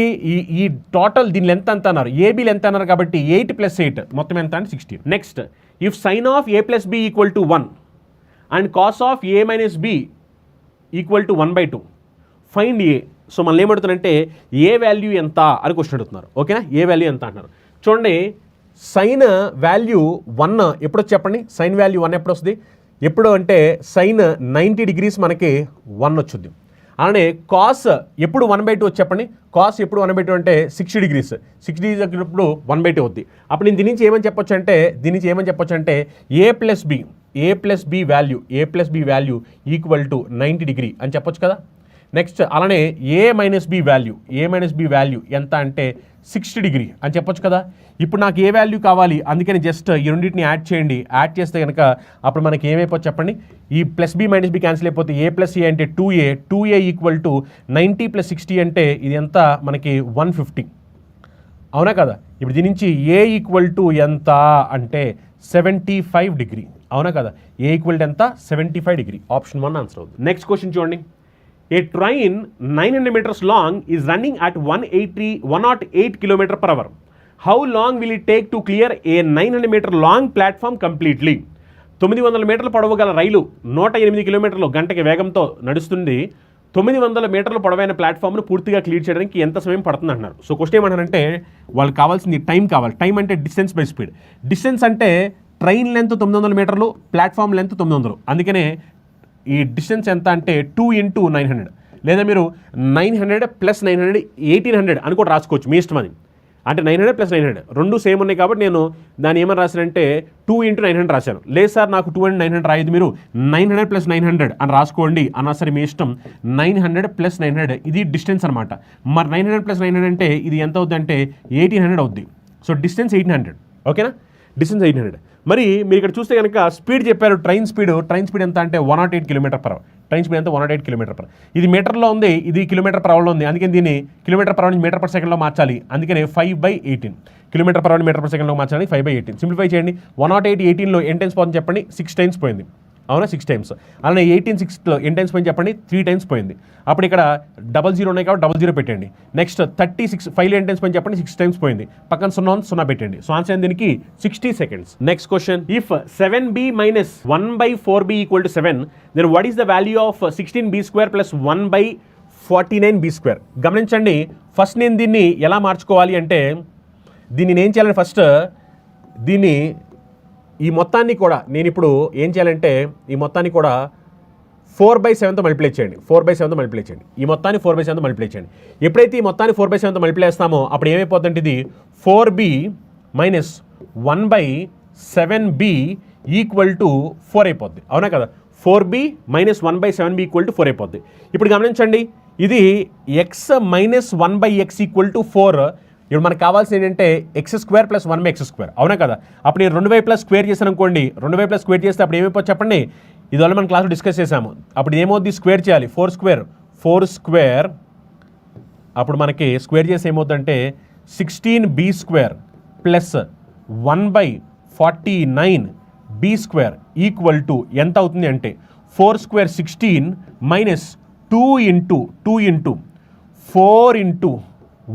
ఈ టోటల్ దీని లెంత్ ఎంత అన్నారు? ఏబీ లెంత్ అన్నారు కాబట్టి 8 + 8 మొత్తం ఎంత అంటే 16. Next, if sine of A plus B equal to 1 and cos of A minus B equal to 1/2 find A. So మళ్ళీ ఏమడుతున్నారంటే ఏ వాల్యూ ఎంత అని క్వశ్చన్ అడుగుతున్నారు. ఓకేనా? ఏ వాల్యూ ఎంత అంటున్నారు. చూడండి, సైన్ వాల్యూ 1 ఎప్పుడు చెప్పండి. సైన్ వాల్యూ 1 ఎప్పుడు వస్తుంది? ఎప్పుడు అంటే సైన్ 90 degrees మనకి 1 వచ్చుద్ది. అలానే కాస్ ఎప్పుడు 1/2 వచ్చి చెప్పండి. కాస్ ఎప్పుడు 1/2 అంటే 60 degrees. 60 degrees అప్పుడు 1/2 అవుద్ది. అప్పుడు నేను దీని నుంచి ఏమని చెప్పొచ్చు అంటే A plus B value equal to 90 degree అని చెప్పొచ్చు కదా. నెక్స్ట్ అలానే ఏ మైనస్ బి వాల్యూ ఎంత అంటే 60 degree అని చెప్పొచ్చు కదా. ఇప్పుడు నాకు ఏ వాల్యూ కావాలి, అందుకని జస్ట్ ఈ రెండింటిని యాడ్ చేయండి. యాడ్ చేస్తే కనుక అప్పుడు మనకి ఏమైపోతుంది చెప్పండి. ఈ plus B minus B cancel అయిపోతే ఏ ప్లస్ ఏ అంటే 2a ఈక్వల్ టు 90 + 60 అంటే ఇది ఎంత మనకి 150. అవునా కదా? ఇప్పుడు దీని నుంచి ఏ ఈక్వల్ టు ఎంత అంటే 75 degree. అవునా కదా? ఏ ఈక్వల్ టు ఎంత? 75 degree. ఆప్షన్ 1 ఆన్సర్ అవుతుంది. నెక్స్ట్ క్వశ్చన్ చూడండి. A train 900 meters long is running at 108 km/h. How long will it take to clear a 900 meter long platform completely? 900 మీటర్ల పొడవు గల రైలు 108 కిలోమీటర్లు గంటకి వేగంతో నడుస్తుంది. 900 మీటర్ల పొడవైన ప్లాట్ఫామ్ను పూర్తిగా క్లియర్ చేయడానికి ఎంత సమయం పడుతుంది అంటున్నారు. సో క్వశ్చన్ ఏమంటారంటే వాళ్ళకి కావాల్సింది టైం కావాలి. టైం అంటే డిస్టెన్స్ బై స్పీడ్. డిస్టెన్స్ అంటే ట్రైన్ లెంత్ 900 మీటర్లు, ప్లాట్ఫామ్ లెంత్ 900. అందుకనే ఈ డిస్టెన్స్ ఎంత అంటే 2 × 900 లేదా మీరు 900 + 900 1800 అని కూడా రాసుకోవచ్చు, మీ ఇష్టం అది. అంటే 900 + 900 రెండు సేమ్ ఉన్నాయి కాబట్టి నేను దాన్ని ఏమని రాశానంటే 2 × 900 రాశాను. లేదు సార్ నాకు 2 × 900 రాయదు, మీరు 900 + 900 అని రాసుకోండి అన్నా సరే మీ ఇష్టం. 900 + 900 ఇది డిస్టెన్స్ అనమాట. మరి 900 + 900 అంటే ఇది ఎంత అవుద్ది అంటే 1800 అవుద్ది. So distance 1800. ఓకేనా? డిస్టెన్స్ 800. మరి మీరు ఇక్కడ చూస్తే కనుక స్పీడ్ చెప్పారు. ట్రైన్ స్పీడ్ ఎంత అంటే 108 km/h. ట్రైన్ స్పీడ్ ఎంత? 108 km/h. ఇది మీటర్లో ఉంది, ఇది km/hలో ఉంది. అందుకని దీన్ని km/h నుంచి m/s మార్చాలి. అందుకనే 5/18 km/h m/s మార్చాలి. 5/18 సింప్లిఫై చేయండి. 108 18లో ఎన్ని టైమ్స్ పోతుంది చెప్పండి? 6 times పోయింది. అవునా? 6 times. అలానే 18 6లో ఎన్ని టైమ్స్ పోయింది చెప్పండి? 3 times పోయింది. అప్పుడు ఇక్కడ 00 ఉన్నాయి కాబట్టి 00 పెట్టండి. నెక్స్ట్ 36 5లో ఎన్ని టైమ్స్ పోయింది చెప్పండి? 6 times పోయింది. పక్కన 0 పెట్టండి. సో ఆన్సర్ దీనికి 60 seconds. Next question, if 7b - 1/4b = 7, then what is the value of 16b² + 1/49b²? గమనించండి, ఫస్ట్ నేను దీన్ని ఎలా మార్చుకోవాలి అంటే దీన్ని నేను ఏం చేయాలని ఫస్ట్ ఈ మొత్తాన్ని కూడా నేను ఇప్పుడు ఏం చేయాలంటే ఈ మొత్తాన్ని కూడా 4/7తో మల్టిప్లై చేయండి. 4/7తో మల్టిప్లై చేయండి. ఈ మొత్తాన్ని 4/7తో మల్టిప్లై చేయండి. ఎప్పుడైతే ఈ మొత్తాన్ని 4/7తో మల్టిప్లై చేస్తామో అప్పుడు ఏమైపోతుందంటే ఇది 4b minus 1/7b equal to 4 అయిపోద్ది. అవునా కదా? 4b minus 1/7b equal to 4 అయిపోద్ది. ఇప్పుడు గమనించండి, ఇది x minus 1/x equal to 4. ఇప్పుడు మనకు కావాల్సింది ఏంటంటే x² ప్లస్ 1/x². అవునా కదా? అప్పుడు నేను 2 వైపులా స్క్వేర్ చేశాను అనుకోండి. 2 వైపులా స్క్వేర్ చేస్తే అప్పుడు ఏమైపోతుంది చెప్పండి. ఇది వల్ల మన క్లాస్లో డిస్కస్ చేసాము. అప్పుడు ఏమవుద్ది? స్క్వేర్ చేయాలి. 4² అప్పుడు మనకి స్క్వేర్ చేసి ఏమవుతుందంటే 16b² plus 1/49b² equal to ఎంత అవుతుంది అంటే 4² 16 minus 2 into 4 into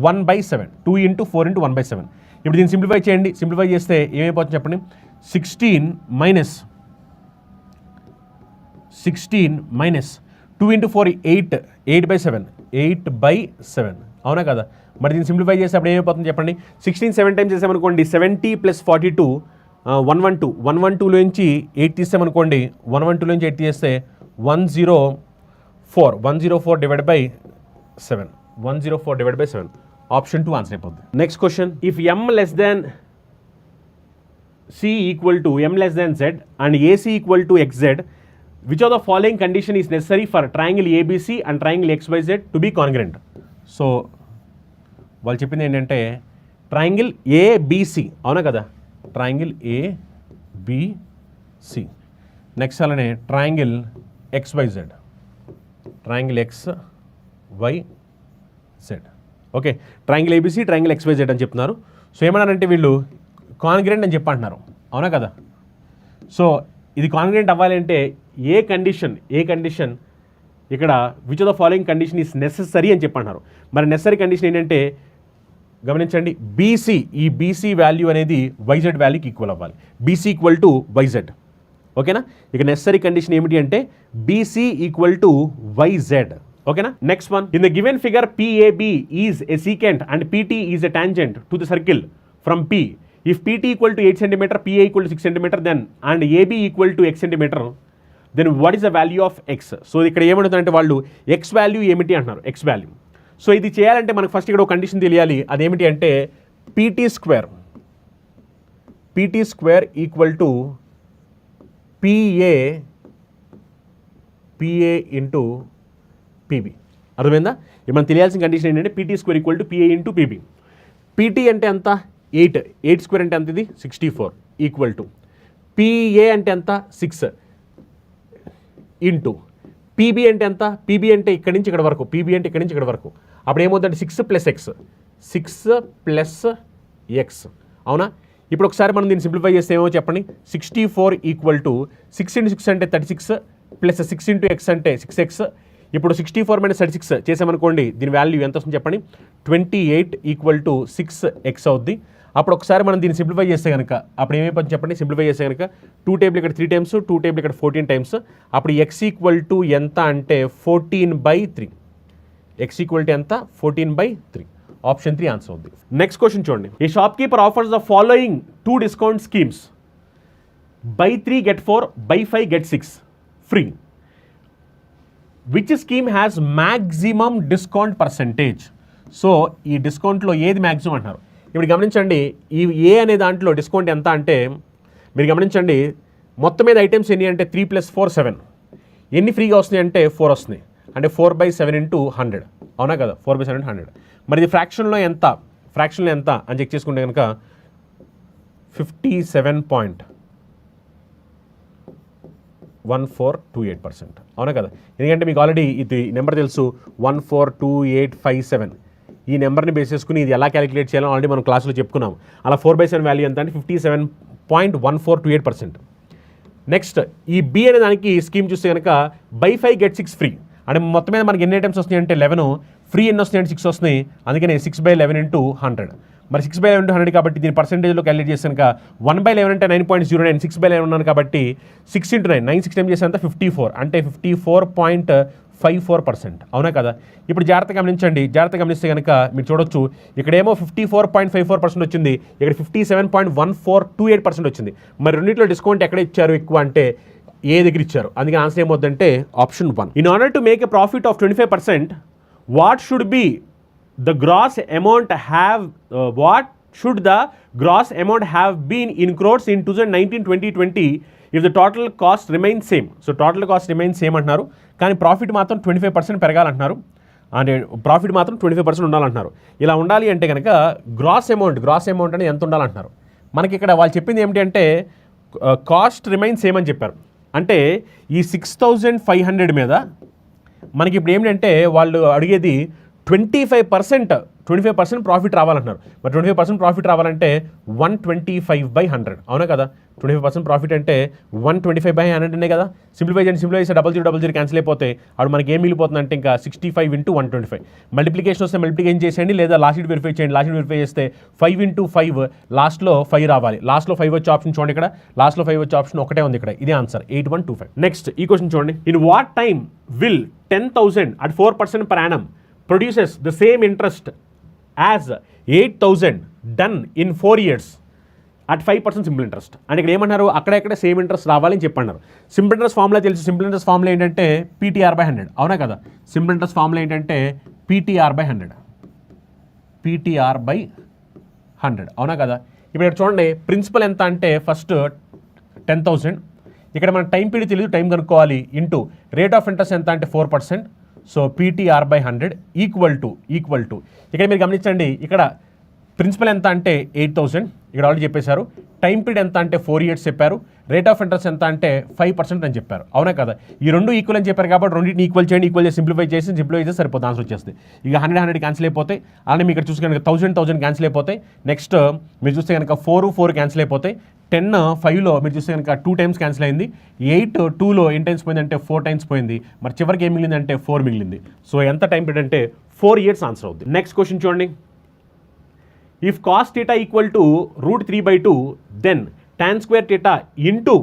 1/7. 2 into 4 into 1/7. ఇప్పుడు దీన్ని సింప్లిఫై చేయండి. సింప్లిఫై చేస్తే ఏమైపోతుంది చెప్పండి. 16 మైనస్ 2 ఇంటూ 4 8. 8/7. అవునా కదా? మరి దీన్ని సింప్లిఫై చేస్తే అప్పుడు ఏమైపోతుంది చెప్పండి. 16 7 టైమ్స్ చేసామనుకోండి 70 ప్లస్ 42 112. 112లోంచి 8 తీసామనుకోండి. 112లోంచి 8 తీస్తే 104 divide by 7. 104 divide by 7. Option 2 answer అయిపోద్ది. Next question. If m less than c equal to m less than z and ac equal to xz, which of the following condition is necessary for triangle ABC and triangle XYZ to be congruent? So వాళ్ళు చెప్పింది ఏంటంటే triangle ABC. అవునా కదా? Triangle ABC. Next అలానే triangle XYZ. Triangle XYZ. Okay, triangle ABC, triangle XYZ అని చెప్తున్నారు. So ఏమన్నారంటే వీళ్ళు కాంగ్రెంట్ అని చెప్పంటున్నారు. అవునా కదా? సో ఇది కాంగ్రెంట్ అవ్వాలి అంటే ఏ కండిషన్ ఇక్కడ which of the following condition is necessary అని చెప్పంటున్నారు. మరి నెససరీ కండిషన్ ఏంటంటే గమనించండి, బీసీ, ఈ బీసీ వాల్యూ అనేది వైజెడ్ వాల్యూకి ఈక్వల్ అవ్వాలి. BC equal to YZ. ఓకేనా? ఇక నెససరీ కండిషన్ ఏమిటి అంటే బీసీ ఈక్వల్ టు వైజెడ్. ఓకేనా? Next one. In the given figure PAB is a secant and PT is a tangent to the circle from P. If PT equal to 8 cm, PA equal to 6 cm, then and AB equal to x cm, then what is the value of x? So ఇక్కడ ఏమంటుందంటే వాళ్ళు x value ఏమిటి అంటున్నారు. x value. So ఇది చేయాలంటే మనకు first ఇక్కడ ఒక కండిషన్ తెలియాలి. అదేమిటి అంటే PT square equal to PA into PB. అర్థమైందా? ఇది మనం తెలియాల్సిన కండిషన్ ఏంటంటే PT square equal to PA into PB. PT అంటే ఎంత? 8 స్క్వేర్ అంటే ఎంత? ఇది 64 ఈక్వల్ టు PA అంటే ఎంత? 6 ఇంటూ PB అంటే ఎంత? PB అంటే ఇక్కడి నుంచి ఇక్కడ వరకు. PB అంటే ఇక్కడి నుంచి ఇక్కడ వరకు. అప్పుడు ఏమవుతుందంటే 6 ప్లస్ ఎక్స్. అవునా? ఇప్పుడు ఒకసారి మనం దీన్ని సింప్లిఫై చేస్తే ఏమో చెప్పండి. 64 ఈక్వల్ టు 6 ఇంటూ 6 అంటే 36 ప్లస్ 6 ఇంటూ ఎక్స్ అంటే 6x. ఇప్పుడు 64 మైనస్ 36 చేసామనుకోండి, దీని వాల్యూ ఎంత వస్తుంది చెప్పండి. 28 ఈక్వల్ టు 6x అవుద్ది. అప్పుడు ఒకసారి మనం దీన్ని సింప్లిఫై చేస్తే కనుక అప్పుడు ఏమైపోతుంది చెప్పండి. సింప్లిఫై చేస్తే కనుక 2 టేబుల్ ఇక్కడ 3 టైమ్స్, 2 టేబుల్ ఇక్కడ 14 టైమ్స్. అప్పుడు x ఈక్వల్ టు ఎంత అంటే 14/3. x ఈక్వల్ టు ఎంత? 14/3. ఆప్షన్ 3 ఆన్సర్ అవుతుంది. నెక్స్ట్ క్వశ్చన్ చూడండి. A shopkeeper offers the following 2 discount schemes. buy 3 get 4, buy 5 get 6 free. Which scheme has maximum discount percentage? So ఈ డిస్కౌంట్లో ఏది maximum అంటున్నారు. ఇప్పుడు గమనించండి, ఈ ఏ అనే దాంట్లో డిస్కౌంట్ ఎంత అంటే మీరు గమనించండి, మొత్తం మీద ఐటమ్స్ ఎన్ని అంటే 3 + 4 7. ఎన్ని ఫ్రీగా వస్తున్నాయి అంటే 4 వస్తున్నాయి. అంటే 4/7 × 100. అవునా కదా? 4/7 × 100. మరి ఇది ఫ్రాక్షన్లో ఎంత అని చెక్ చేసుకుంటే కనుక 57.1428%. అవునా కదా? ఎందుకంటే మీకు ఆల్రెడీ ఇది నెంబర్ తెలుసు, 142857. ఈ నెంబర్ని బేస్ చేసుకుని ఇది ఎలా క్యాలిక్యులేట్ చేయాలో ఆల్రెడీ మనం క్లాస్లో చెప్పుకున్నాం. అలా 4/7 వాల్యూ ఎంత అంటే 57.1428%. నెక్స్ట్ ఈ బి అనే దానికి స్కీమ్ చూస్తే కనుక buy 5 get 6 ఫ్రీ. అంటే మొత్తం మీద మనకి ఎన్ని ఐటమ్స్ వస్తున్నాయి అంటే 11, ఫ్రీ ఎన్ని వస్తున్నాయి అంటే 6 వస్తున్నాయి. అందుకనే 6/11 × 100. మరి 6/11 × 100 కాబట్టి దీని పర్సెంటేజ్లో క్యాలిక్యులేట్ చేస్తే కనుక 1/11 అంటే 9.09, 6/11 ఉన్నాను కాబట్టి 6 × 9, 9 6 టైం చేస్తే అంతా 54, అంటే 54.54%. అవునా కదా? ఇప్పుడు జాగ్రత్తగా గమనిస్తే కనుక మీరు చూడొచ్చు, ఇక్కడేమో 54.54% వచ్చింది, ఇక్కడ 57.1428% వచ్చింది. మరి రెండింటిలో డిస్కౌంట్ ఎక్కడ ఇచ్చారు ఎక్కువ అంటే ఏ దగ్గర ఇచ్చారు, అందుకే ఆన్సర్ ఏమవుతుందంటే option 1. In order to make a profit of 25%, what should be the gross amount have should the gross amount have been in crores in 2019-2020 if the total cost remains same? So total cost remains same అంటున్నారు, కానీ profit మాత్రం 25% పెరగాలంటున్నారు, అంటే profit మాత్రం 25% ఉండాలంటున్నారు. ఇలా ఉండాలి అంటే కనుక gross amount అనేది ఎంత ఉండాలంటున్నారు. మనకి ఇక్కడ వాళ్ళు చెప్పింది ఏమిటి అంటే కాస్ట్ రిమైన్స్ సేమ్ అని చెప్పారు. అంటే ఈ 6500 మీద మనకి ఇప్పుడు ఏమిటంటే వాళ్ళు అడిగేది 25% ప్రాఫిట్ రావాలంటున్నారు. మరి 25% ప్రాఫిట్ రావాలంటే 125/100, అవునా కదా? 25% ప్రాఫిట్ అంటే 125/100 కదా. సింప్లిఫై చేస్తే 0000 క్యాన్సిల్ అయిపోతే అప్పుడు మనకి ఏం మిగిలిపోతుంది అంటే ఇంకా 65 × 125. మల్టిప్లికేషన్ వస్తే మల్టిప్లికేషన్ చేసేయండి, లేదా లాస్ట్ షీట్ వెరిఫై చేయండి. లాస్ట్ షీట్ వెరిఫై చేస్తే 5 × 5 లాస్ట్లో 5 రావాలి. లాస్ట్లో 5 వచ్చే ఆప్షన్ చూడండి, ఇక్కడ లాస్ట్లో 5 వచ్చే ఆప్షన్ ఒకటే ఉంది, ఇక్కడ ఇది ఆన్సర్ 8125. నెక్స్ట్ ఈ క్వశ్చన్ చూడండి. In what time will 10,000 at 4% per annum produces the same interest as 8,000 done in 4 years at 5% simple interest? అంటే ఇక్కడ ఏమన్నారు, అక్కడెక్కడ సేమ్ ఇంట్రెస్ట్ రావాలని చెప్పన్నారు. సింపుల్ ఇంట్రెస్ట్ ఫార్ములా తెలుసు. సింపుల్ ఇంట్రెస్ట్ ఫార్ములా ఏంటంటే PTR/100, అవునా కదా? సింపుల్ ఇంట్రెస్ట్ ఫార్ములా ఏంటంటే PTR/100, అవునా కదా? ఇప్పుడు ఇక్కడ చూడండి, ప్రిన్సిపల్ ఎంత అంటే ఫస్ట్ 10,000, ఇక్కడ మన టైం పీరియడ్ తెలియదు, టైం కనుక్కోవాలి, ఇంటూ రేట్ ఆఫ్ ఇంట్రెస్ట్ ఎంత అంటే 4%. సో PTR/100 ఈక్వల్ టు ఇక్కడ మీరు గమనించండి, ఇక్కడ ప్రిన్సిపల్ ఎంత అంటే 8,000 ఇక్కడ ఆల్రెడీ చెప్పేశారు. టైం పీరియడ్ ఎంత అంటే 4 years చెప్పారు. రేట్ ఆఫ్ ఇంట్రెస్ట్ ఎంత అంటే 5% అని చెప్పారు, అవునా కదా? ఈ రెండు ఈక్వల్ అని చెప్పారు కాబట్టి రెండింటిని ఈక్వల్ చేయండి. ఈక్వల్ చేసి సింప్లిఫై చేస్తే సరిపోతుంది, ఆన్సర్ వచ్చేస్తుంది. ఇక 100 క్యాన్సిల్ అయిపోతాయి. అలానే మీకు ఇక్కడ చూస్తే కనుక 1000 క్యాన్సిల్ అయిపోతాయి. నెక్స్ట్ మీరు చూస్తే కనుక 4 క్యాన్సిల్ అయిపోతాయి. 10 5లో మీరు చూస్తే కనుక 2 times క్యాన్సిల్ అయింది. 8 2లో ఎన్ని టైమ్స్ పోయింది అంటే 4 times పోయింది. మరి చివరికి ఏం మిగిలింది అంటే 4 మిగిలింది. సో ఎంత టైం పీరియడ్ అంటే 4 years ఆన్సర్ అవుతుంది. నెక్స్ట్ క్వశ్చన్ చూడండి. If cos θ equal to √3/2 then tan square θ into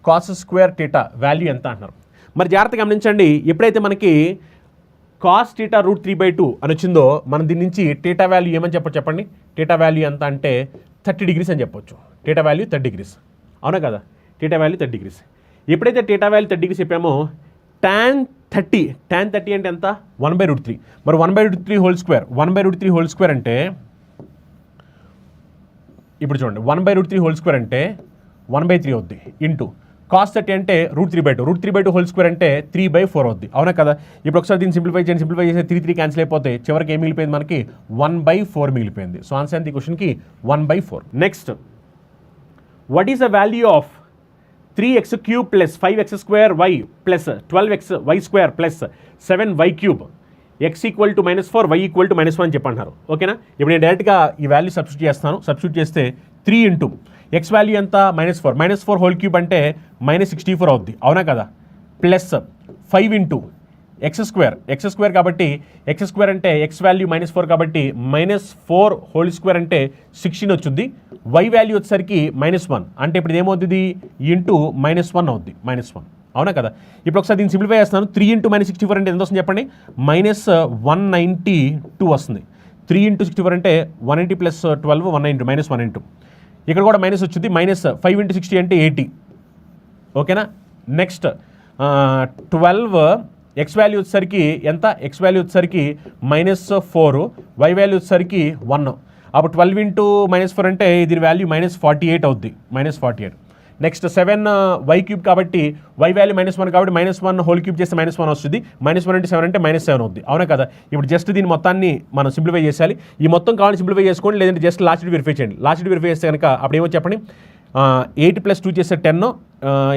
cos square θ value ఎంత అంటున్నారు. మరి జాగ్రత్తగా గమనించండి, ఎప్పుడైతే మనకి కాస్ θ √3/2 అని వచ్చిందో మనం దీని నుంచి θ వాల్యూ ఏమని చెప్పండి. θ వాల్యూ ఎంత అంటే 30 degrees అని చెప్పొచ్చు. θ వాల్యూ 30 degrees, అవునా కదా? θ వాల్యూ 30 degrees. ఎప్పుడైతే θ వాల్యూ 30 degrees చెప్పామో tan 30 అంటే ఎంత 1/√3. మరి 1/√3 హోల్ స్క్వేర్ అంటే ఇప్పుడు చూడండి, 1/√3 అంటే 1/3 అవుద్ది, ఇంటూ కాస్ 30 అంటే √3/2 హోల్ స్క్వేర్ అంటే 3/4 అవుద్ది, అవునా కదా? ఇప్పుడు ఒకసారి దీన్ని సింప్లిఫై చేసి 3 క్యాన్సిల్ అయిపోతే చివరికి ఏం మిగిలిపోయింది మనకి 1/4 మిగిలిపోయింది. సో ఆన్సర్ ఎంత ఈ క్వశ్చన్కి 1/4. Next, what is the value of 3x³ + 5x² + 12xy² + 7y³ x = -4 y = -1 చెప్పంటున్నారు, ఓకేనా? ఇప్పుడు నేను డైరెక్ట్గా ఈ వాల్యూ సబ్స్టిట్యూట్ చేస్తాను. సబ్స్టిట్యూట్ చేస్తే 3 ఇంటూ ఎక్స్ వాల్యూ ఎంత -4 హోల్ క్యూబ్ అంటే -64 అవుద్ది, అవునా కదా? ప్లస్ 5 ఇంటూ x² కాబట్టి x² అంటే ఎక్స్ వాల్యూ -4 కాబట్టి -4 హోల్ స్క్వేర్ అంటే 16 వచ్చింది. y వాల్యూ వచ్చేసరికి -1 అంటే ఇప్పుడు ఏమవుతుంది ఇంటూ -1 అవుద్ది, -1, అవునా కదా? ఇప్పుడు ఒకసారి దీన్ని సింప్లిఫై చేస్తాను. 3 ఇంటూ -64 అంటే ఎంత వస్తుంది చెప్పండి? -192 వస్తుంది. 3 ఇంటూ 64 అంటే 180 + 12 190 -192. ఇక్కడ కూడా మైనస్ వచ్చింది. -5 ఇంటూ 60 అంటే 80, ఓకేనా? నెక్స్ట్ 12 ఎక్స్ వాల్యూ వచ్చేసరికి ఎంత? ఎక్స్ వాల్యూ వచ్చేసరికి -4, వై వాల్యూ వచ్చేసరికి 1. అప్పుడు 12 ఇంటూ -4 అంటే దీని వాల్యూ -48 అవుద్ది, -48. నెక్స్ట్ 7 y³ కాబట్టి y వాల్యూ -1 కాబట్టి -1 హోల్ క్యూబ్ చేస్తే -1 వస్తుంది. -1 ఇంటూ 7 అంటే -7 అవుద్ది, అవునా కదా? ఇప్పుడు జస్ట్ దీని మొత్తాన్ని మనం సింప్లిఫై చేయాలి. ఈ మొత్తం కావాలని సింప్లిఫై చేసుకోండి, లేదంటే జస్ట్ లాస్ట్ డేట్ వెరిఫై చేయండి. లాస్ట్ డేట్ వెరిఫై చేస్తే కనుక అప్పుడు ఏమో చెప్పండి, 8 + 2 చేస్తే 10,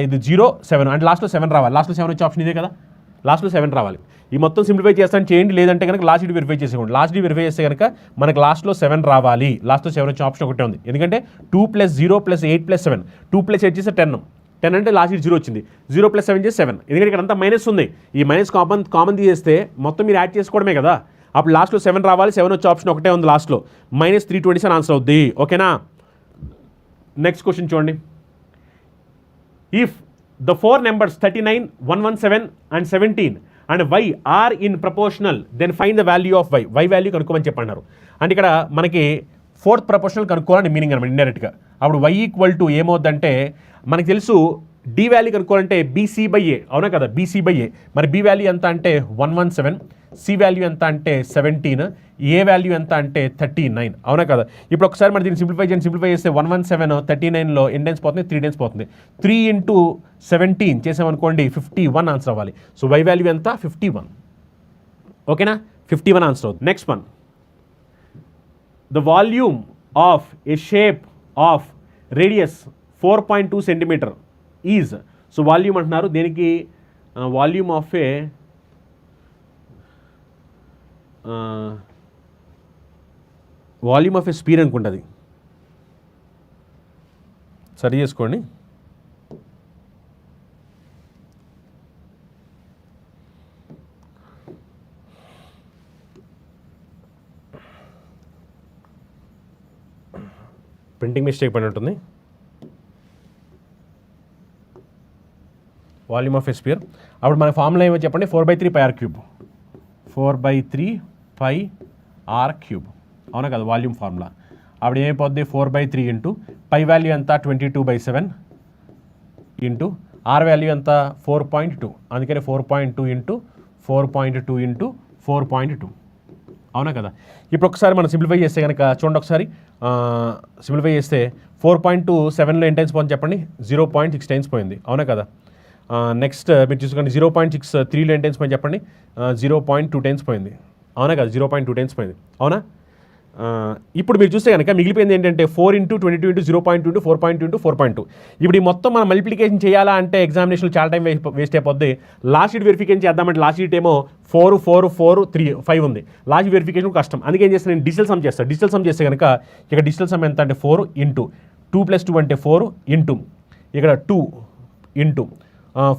ఇది 0 7 అంటే లాస్ట్లో 7 రావాలి. లాస్ట్లో 7 వచ్చే ఆప్షన్ ఇదే కదా, లాస్ట్లో 7 రావాలి. ఈ మొత్తం సింప్లిఫై చేస్తాను చేయండి, లేదంటే కనుక లాస్ట్ డేట్ వెరిఫై చేసుకోండి. లాస్ట్ డేట్ వెరిఫై చేస్తే కనుక మనకు లాస్ట్లో 7 రావాలి. లాస్ట్లో 7 వచ్చే ఆప్షన్ ఒకటే ఉంది, ఎందుకంటే 2 + 0 + 8 + 7 2 + 8 చేస్తే 10 అంటే లాస్ట్ డేట్ 0 వచ్చింది. 0 + 7 చేస్తే 7, ఎందుకంటే ఇక్కడ అంతా మైనస్ ఉంది. ఈ మైనస్ కామన్ తీసేస్తే మొత్తం మీరు యాడ్ చేసుకోవడమే కదా. అప్పుడు లాస్ట్లో 7 రావాలి. 7 వచ్చే ఆప్షన్ ఒకటే ఉంది లాస్ట్లో, -327 ఆన్సర్ అవుద్ది, ఓకేనా? నెక్స్ట్ క్వశ్చన్ చూడండి. If the 4 numbers 39, 117 and 17 and y are in proportional, then find the value of y. y value కనుక్కోమని చెప్పన్నారు. అంటే ఇక్కడ మనకి 4th ప్రపోర్షనల్ కనుక్కోవాలని మీనింగ్ అనమాట ఇండైరెక్ట్గా. అప్పుడు y ఈక్వల్ టు ఏమవుద్దంటే మనకు తెలుసు డి వాల్యూ కనుక్కోవాలంటే బీసీ బై ఏ, అవునా కదా, బీసీ బై ఏ. మరి బి వాల్యూ ఎంత అంటే 117, సి వాల్యూ ఎంత అంటే 17, ఏ వాల్యూ ఎంత అంటే 39, అవునా కదా. ఇప్పుడు ఒకసారి మరి దీన్ని సింప్లిఫై చేస్తే 117 39లో ఎన్ని టైమ్స్ పోతుంది, 3 టైమ్స్ పోతుంది. 3 × 17 చేసామనుకోండి 51 ఆన్సర్ అవ్వాలి. సో వై వాల్యూ ఎంత 51, ఓకేనా, 51 ఆన్సర్ అవుతుంది. Next one, the volume of a shape of radius 4.2 centimetre is, so volume అంటున్నారు దేనికి, వాల్యూమ్ ఆఫ్ ఏ స్పీర్ అనుకుంటుంది, సరి చేసుకోండి. ప్రింటింగ్ మిస్టేక్ పడి ఉంటుంది. వాల్యూమ్ ఆఫ్ ఎ స్పియర్, అప్పుడు మన ఫార్ములా ఏమో చెప్పండి, 4/3 πr క్యూబ్, 4/3 πr3, అవునా కదా వాల్యూమ్ ఫార్ములా. అప్పుడు ఏమైపోద్ది 4/3 ఇంటూ పై వాల్యూ ఎంత 22/7 ఇంటూ ఆర్ వాల్యూ ఎంత 4.2, అందుకని 4.2 ఇంటూ 4.2 ఇంటూ 4.2, అవునా కదా. ఇప్పుడు ఒకసారి మనం సింప్లిఫై చేస్తే కనుక చూడండి, ఒకసారి సింప్లిఫై చేస్తే 4.2 7లో ఎన్ని టైమ్స్ పోయింది చెప్పండి, 0.6 టైమ్స్ పోయింది, అవునా కదా. నెక్స్ట్ మీరు చూసుకోండి 0.6 3లో ఎన్ని టైమ్స్ పోయింది చెప్పండి, 0.2 టైమ్స్ పోయింది, అవునా కదా, 0.2 టైమ్స్ పోయింది, అవునా. ఇప్పుడు మీరు చూస్తే కనుక మిగిలిపోయింది ఏంటంటే 4 × 22 × 0.2 × 4.2 × 4.2. ఇప్పుడు ఈ మొత్తం మనం మల్టిప్లికేషన్ చేయాలా అంటే ఎగ్జామినేషన్లో చాలా టైం వేస్ట్ అయిపోద్ది. లాస్ట్ షీట్ వెరిఫికేషన్ చేద్దామంటే లాస్ట్ షీట్ ఏమో 4 4 4 3 5 ఉంది, లాస్ట్ వెరిఫికేషన్ కష్టం. అందుకే ఏం చేస్తాను నేను డిజిటల్ సమ్ చేస్తాను. డిజిటల్ సమ్ చేస్తే కనుక ఇక్కడ డిజిటల్ సమ్ ఎంత అంటే 4 ఇంటూ 2 + 2 అంటే 4 ఇంటూ ఇక్కడ 2 ఇంటూ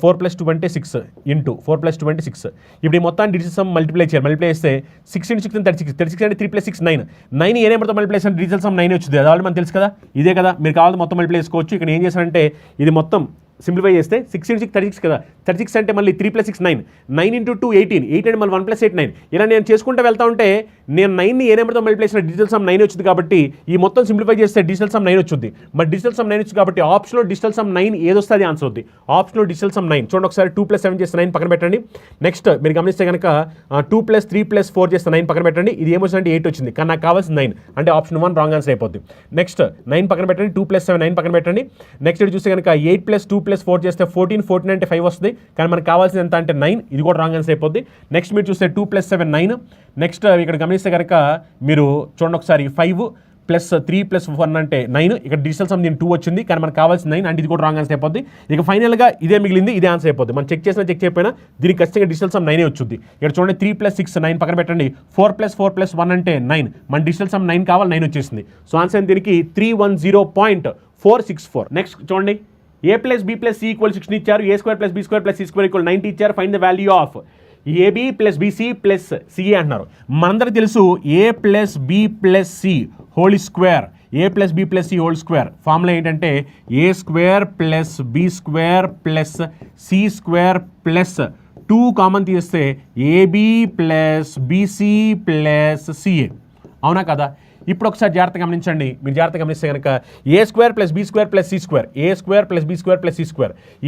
4 + 2 అంటే 6 ఇంటూ 4 + 2 అంటే 6. ఇప్పుడు ఈ మొత్తాన్ని డిజిటల్ సమ్ మల్టిప్లై చేయాలి. మల్టిప్లై చేస్తే 6 × 6 36, 36 అంటే 3 + 6 9, 9 ఏ నెంబర్తో మల్టిప్లై చేస్తే డిజిటల్ సమ్ 9 వచ్చింది. అది ఆల్రెడీ మనకు తెలుసు కదా, ఇదే కదా. మీరు కావాలి మొత్తం మల్టిప్లై చేసుకోవచ్చు. ఇక్కడ ఏం చేశారంటే ఇది మొత్తం సింప్లిఫై చేస్తే 6 × 6 36 కదా, 36 అంటే మళ్ళీ 3 + 6 9, 9 × 2 18, 8 అంటే మళ్ళీ 1 + 8 9. ఇలా నేను చేసుకుంటూ వెళ్తా ఉంటే నేను 9ని ఏ నెంబర్తో మల్టిప్లై చేసిన డిజిటల్ సమ్ 9 వచ్చింది కాబట్టి ఈ మొత్తం సింప్లిఫై చేస్తే డిజిటల్ సమ్ 9 వచ్చింది. మరి డిజిటల్ సమ్ 9 వచ్చింది కాబట్టి ఆప్షన్లో డిజిటల్ సమ్ 9 ఏదొస్తే అది ఆన్సర్ అవుతుంది. ఆప్షన్లో డిజిటల్ సమ్ 9 చూడండి ఒకసారి, 2 + 7 చేస్తే 9 పక్కన పెట్టండి. నెక్స్ట్ మీరు గమనిస్తే కనుక 2 + 3 + 4 చేస్తే 9 పక్కన పెట్టండి. ఇది ఏమొచ్చిందంటే 8 వచ్చింది, కానీ నాకు కావాల్సింది 9, అంటే ఆప్షన్ 1 రాంగ్ ఆన్సర్ అయిపోద్ది. నెక్స్ట్ 9 పక్కన పెట్టండి, 2 + 7 9 పక్కన పెట్టండి. నెక్స్ట్ చూస్తే కనుక 8 + 2 + 4 చేస్తే 14 అంటే 5 వస్తుంది, కానీ మనకు కావాల్సింది ఎంత అంటే 9, ఇది కూడా రాంగ్ ఆన్సర్ అయిపోద్ది. నెక్స్ట్ మీరు చూస్తే 2 + 7 9. నెక్స్ట్ ఇక్కడ గమనిస్తే కనుక మీరు చూడండి ఒకసారి 5 + 3 + 1 అంటే 9, ఇక్కడ డిజిటల్ సమ్ దీని 2 వచ్చింది, కానీ మనకు కావాల్సింది 9, అంటే ఇది కూడా రాంగ్ ఆన్సర్ అయిపోద్ది. ఇక ఫైనల్గా ఇదే మిగిలింది, ఇదే ఆన్సర్ అయిపోద్ది. మనం చెక్ చేసినా చెక్ చేయకపోయినా దీనికి ఖచ్చితంగా డిజిటల్ సమ్ 9 వచ్చింది. ఇక్కడ చూడండి 3 + 6 9 పక్కన పెట్టండి, 4 + 4 + 1 అంటే 9, మన డిజిటల్ సమ్ 9 కావాలి, 9 వచ్చేసింది. సో ఆన్సర్ దీనికి 310.464. నెక్స్ట్ చూడండి, a + b + c = 16 ఇచ్చారు, a² + b² + c² = 90 ఇచ్చారు. Find the value of ab + bc + ca అంటున్నారు. మనందరికీ తెలుసు a + b + c whole square, a + b + c whole square formula ఏంటంటే a² + b² + c² plus 2 common తీస్తే ab + bc + ca, అవునా కదా. ఇప్పుడు ఒకసారి జాగ్రత్తగా గమనించండి. మీరు జాగ్రత్తగా గమనిస్తే కనుక a² + b² + c², a² + b² + c²,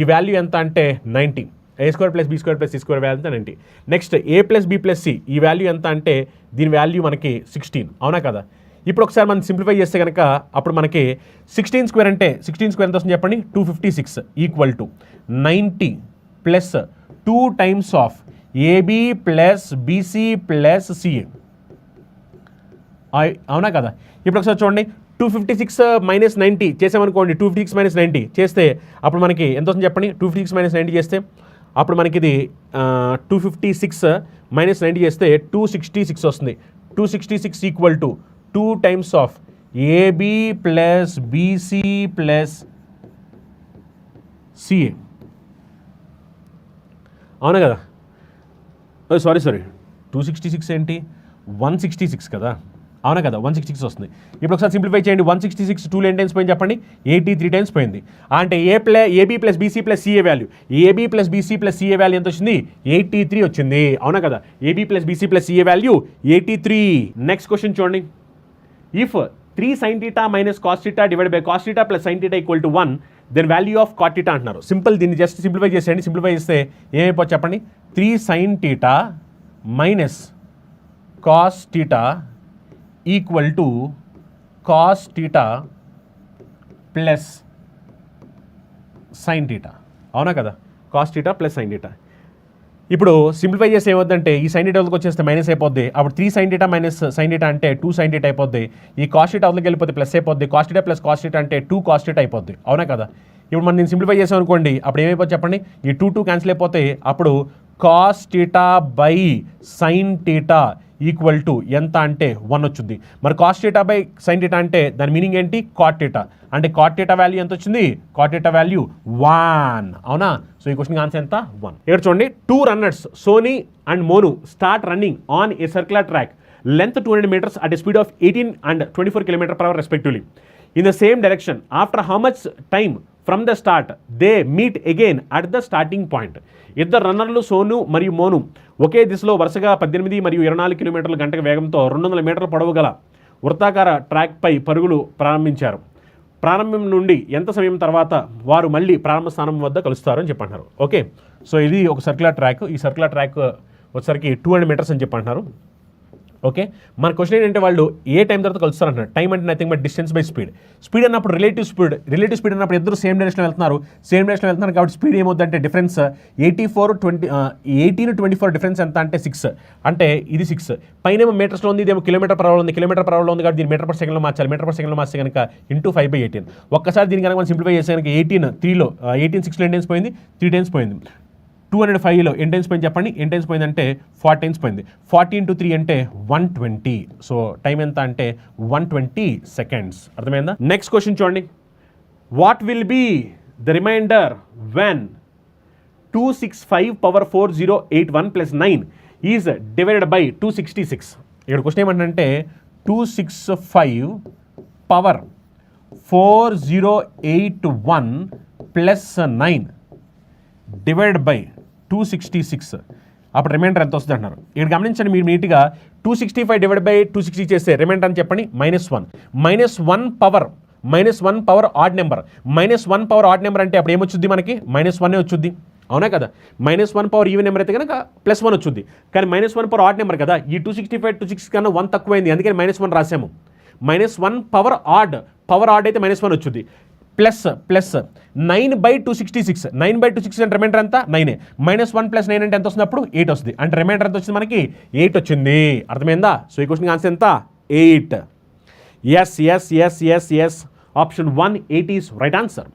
ఈ వాల్యూ ఎంత అంటే 90. a² + b² + c² వాల్యూ ఎంత 90. నెక్స్ట్ a + b + c, ఈ వాల్యూ ఎంత అంటే దీని వాల్యూ మనకి 16, అవునా కదా. ఇప్పుడు ఒకసారి మనం సింప్లిఫై చేస్తే కనుక అప్పుడు మనకి 16² అంటే 16² ఎంత వస్తుంది చెప్పండి, 256 = 90 + 2 times of ab + bc + ca, అవునా కదా. ఇప్పుడు ఒకసారి చూడండి 256 - 90 చేసామనుకోండి, 256 - 90 చేస్తే అప్పుడు మనకి ఎంత వస్తుంది చెప్పండి, 256 - 90 చేస్తే అప్పుడు మనకి ఇది 256 - 90 చేస్తే 266 వస్తుంది. 266 = 2 times of ab + bc + ca, అవునా కదా. సారీ 266 ఏంటి, 166 కదా, అవునా కదా, 166 వస్తుంది. ఇప్పుడు ఒకసారి సింప్లిఫై చేయండి. 166 2 ఎన్ని టైమ్స్ పోయింది చెప్పండి, 83 టైమ్స్ పోయింది. అంటే ab + bc + ca value, ab + bc + ca value ఎంత వచ్చింది, 83 వచ్చింది, అవునా కదా. ab + bc + ca value 83. Next question చూడండి, if 3 sin theta minus cos theta divided by cos theta plus sin theta equal to 1, then value of cot theta అంటున్నారు. Simple, దీన్ని just simplify చేసేయండి. Simplify చేస్తే ఏమైపోతుంది చెప్పండి, 3 sin theta minus cos theta equal to cos theta plus sin theta. అవునా కదా, cos theta plus sin theta. ఇప్పుడు simplify చేసి ఏమవుతుందంటే ఈ సైన్ డీటా అవతలకి వచ్చేస్తే మైనస్ అయిపోద్ది. అప్పుడు 3 sin theta minus sin theta అంటే 2 sin theta అయిపోద్ది. ఈ కాస్ theta అవతలకి వెళ్ళిపోతే ప్లస్ అయిపోద్ది. cos theta plus cos theta అంటే 2 cos theta అయిపోద్ది. అవునా కదా, ఇప్పుడు మనం నేను సింప్లిఫై చేసాం అనుకోండి, అప్పుడు ఏమైపోతుంది చెప్పండి, ఈ 2 క్యాన్సిల్ అయిపోతే అప్పుడు cos theta by sin theta equal to ఎంత అంటే 1 వచ్చింది. మరి cos theta by sin theta అంటే దాని మీనింగ్ ఏంటి, cot theta. అంటే cot theta వాల్యూ ఎంత వచ్చింది, cot theta వాల్యూ 1. అవునా, సో ఈ క్వశ్చన్ ఆన్సర్ ఎంత, 1. ఇక్కడ చూడండి, 2 runners Soni and Monu start running on a circular track length 200 meters at a speed of 18 and 24 km/h respectively in the same direction. After how much time from the start they meet again at the starting point? ఇద్దరు రన్నర్లు సోను మరియు మోను ఒకే దిశలో వరుసగా 18 మరియు 24 కిలోమీటర్ల గంటకు వేగంతో 200 మీటర్ల పొడవు గల వృత్తాకార ట్రాక్పై పరుగులు ప్రారంభించారు. ప్రారంభం నుండి ఎంత సమయం తర్వాత వారు మళ్ళీ ప్రారంభ స్థానం వద్ద కలుస్తారు అని చెప్పంటున్నారు. ఓకే, సో ఇది ఒక సర్క్యులర్ ట్రాక్. ఈ సర్క్యులర్ ట్రాక్ వచ్చేసరికి 200 meters అని చెప్పంటున్నారు. ఓకే, మన క్వశ్చన్ ఏంటంటే వాళ్ళు ఏ టైం తర్వాత కలుస్తారు అంటున్నారు. టైం అంటే nothing but distance by speed. Speed అన్నప్పుడు రిలేటివ్ స్పీడ్ అన్నప్పుడు ఇద్దరు సేమ్ డైరెక్షన్లో వెళ్తున్నారు కాబట్టి స్పీడ్ ఏమవుతుందంటే డిఫరెన్స్ 18-24 డిఫరెన్స్ ఎంత అంటే 6. అంటే ఇది 6 పైన మీటర్స్లో ఉంది, ఇదేమో కిలోమీటర్ పర్ అవర్ ఉంది. కిలోమీటర్ పర్ అవర్లో ఉంది కాబట్టి దీన్ని మీటర్ పర్ సెకండ్లో మార్చాలి. మీటర్ పర్ సెకండ్లో మార్చే కనుక ఇంటూ 5/18. ఒక్కసారి దీని కనుక మనం సింప్లిఫై చేసే కనుక 18 6లో ఎన్ని టైమ్స్ పోయింది, 3 times పోయింది. 205లో ఎన్ని టైమ్స్ పోయింది చెప్పండి, ఎన్ని టైమ్స్ పోయింది అంటే 40 times పోయింది. 40 into 3 అంటే 120. సో టైం ఎంత అంటే 120 seconds. అర్థమైందా? నెక్స్ట్ క్వశ్చన్ చూడండి, what will be the reminder when 265⁴081 + 9 is divided by 266. ఇక్కడ క్వశ్చన్ ఏమంటే 265⁴081 + 9 డివైడ్ బై 266. అప్పుడు రిమైండర్ ఎంత వస్తుంది అంటున్నారు. ఇక్కడ గమనించండి, మీరు నీట్గా 265 డివైడ్ బై 260 చేస్తే రిమైండర్ అని చెప్పండి -1. -1 power odd number. -1 power odd number అంటే అప్పుడు ఏమొచ్చుద్ది మనకి, -1 వచ్చుద్ది. అవునా కదా, -1 పవర్ ఈవెన్ నెంబర్ అయితే కనుక +1 వచ్చుద్ది. కానీ -1 పవర్ ఆడ్ నెంబర్ కదా, ఈ 265 కన్నా 1 తక్కువైంది, అందుకని -1 రాసాము. -1 పవర్ ఆడ్ అయితే -1 వచ్చుద్ది. ప్లస్ 9/266. 9/266 అంటే రిమైండర్ ఎంత, 9. -1 + 9 అంటే ఎంత వస్తుంది, అప్పుడు 8 వస్తుంది. అంటే రిమైండర్ ఎంత వచ్చింది మనకి, 8 వచ్చింది. అర్థమైందా? సో ఈ క్వశ్చన్ ఆన్సర్ ఎంత, 8. Yes, option 1 8 is right answer.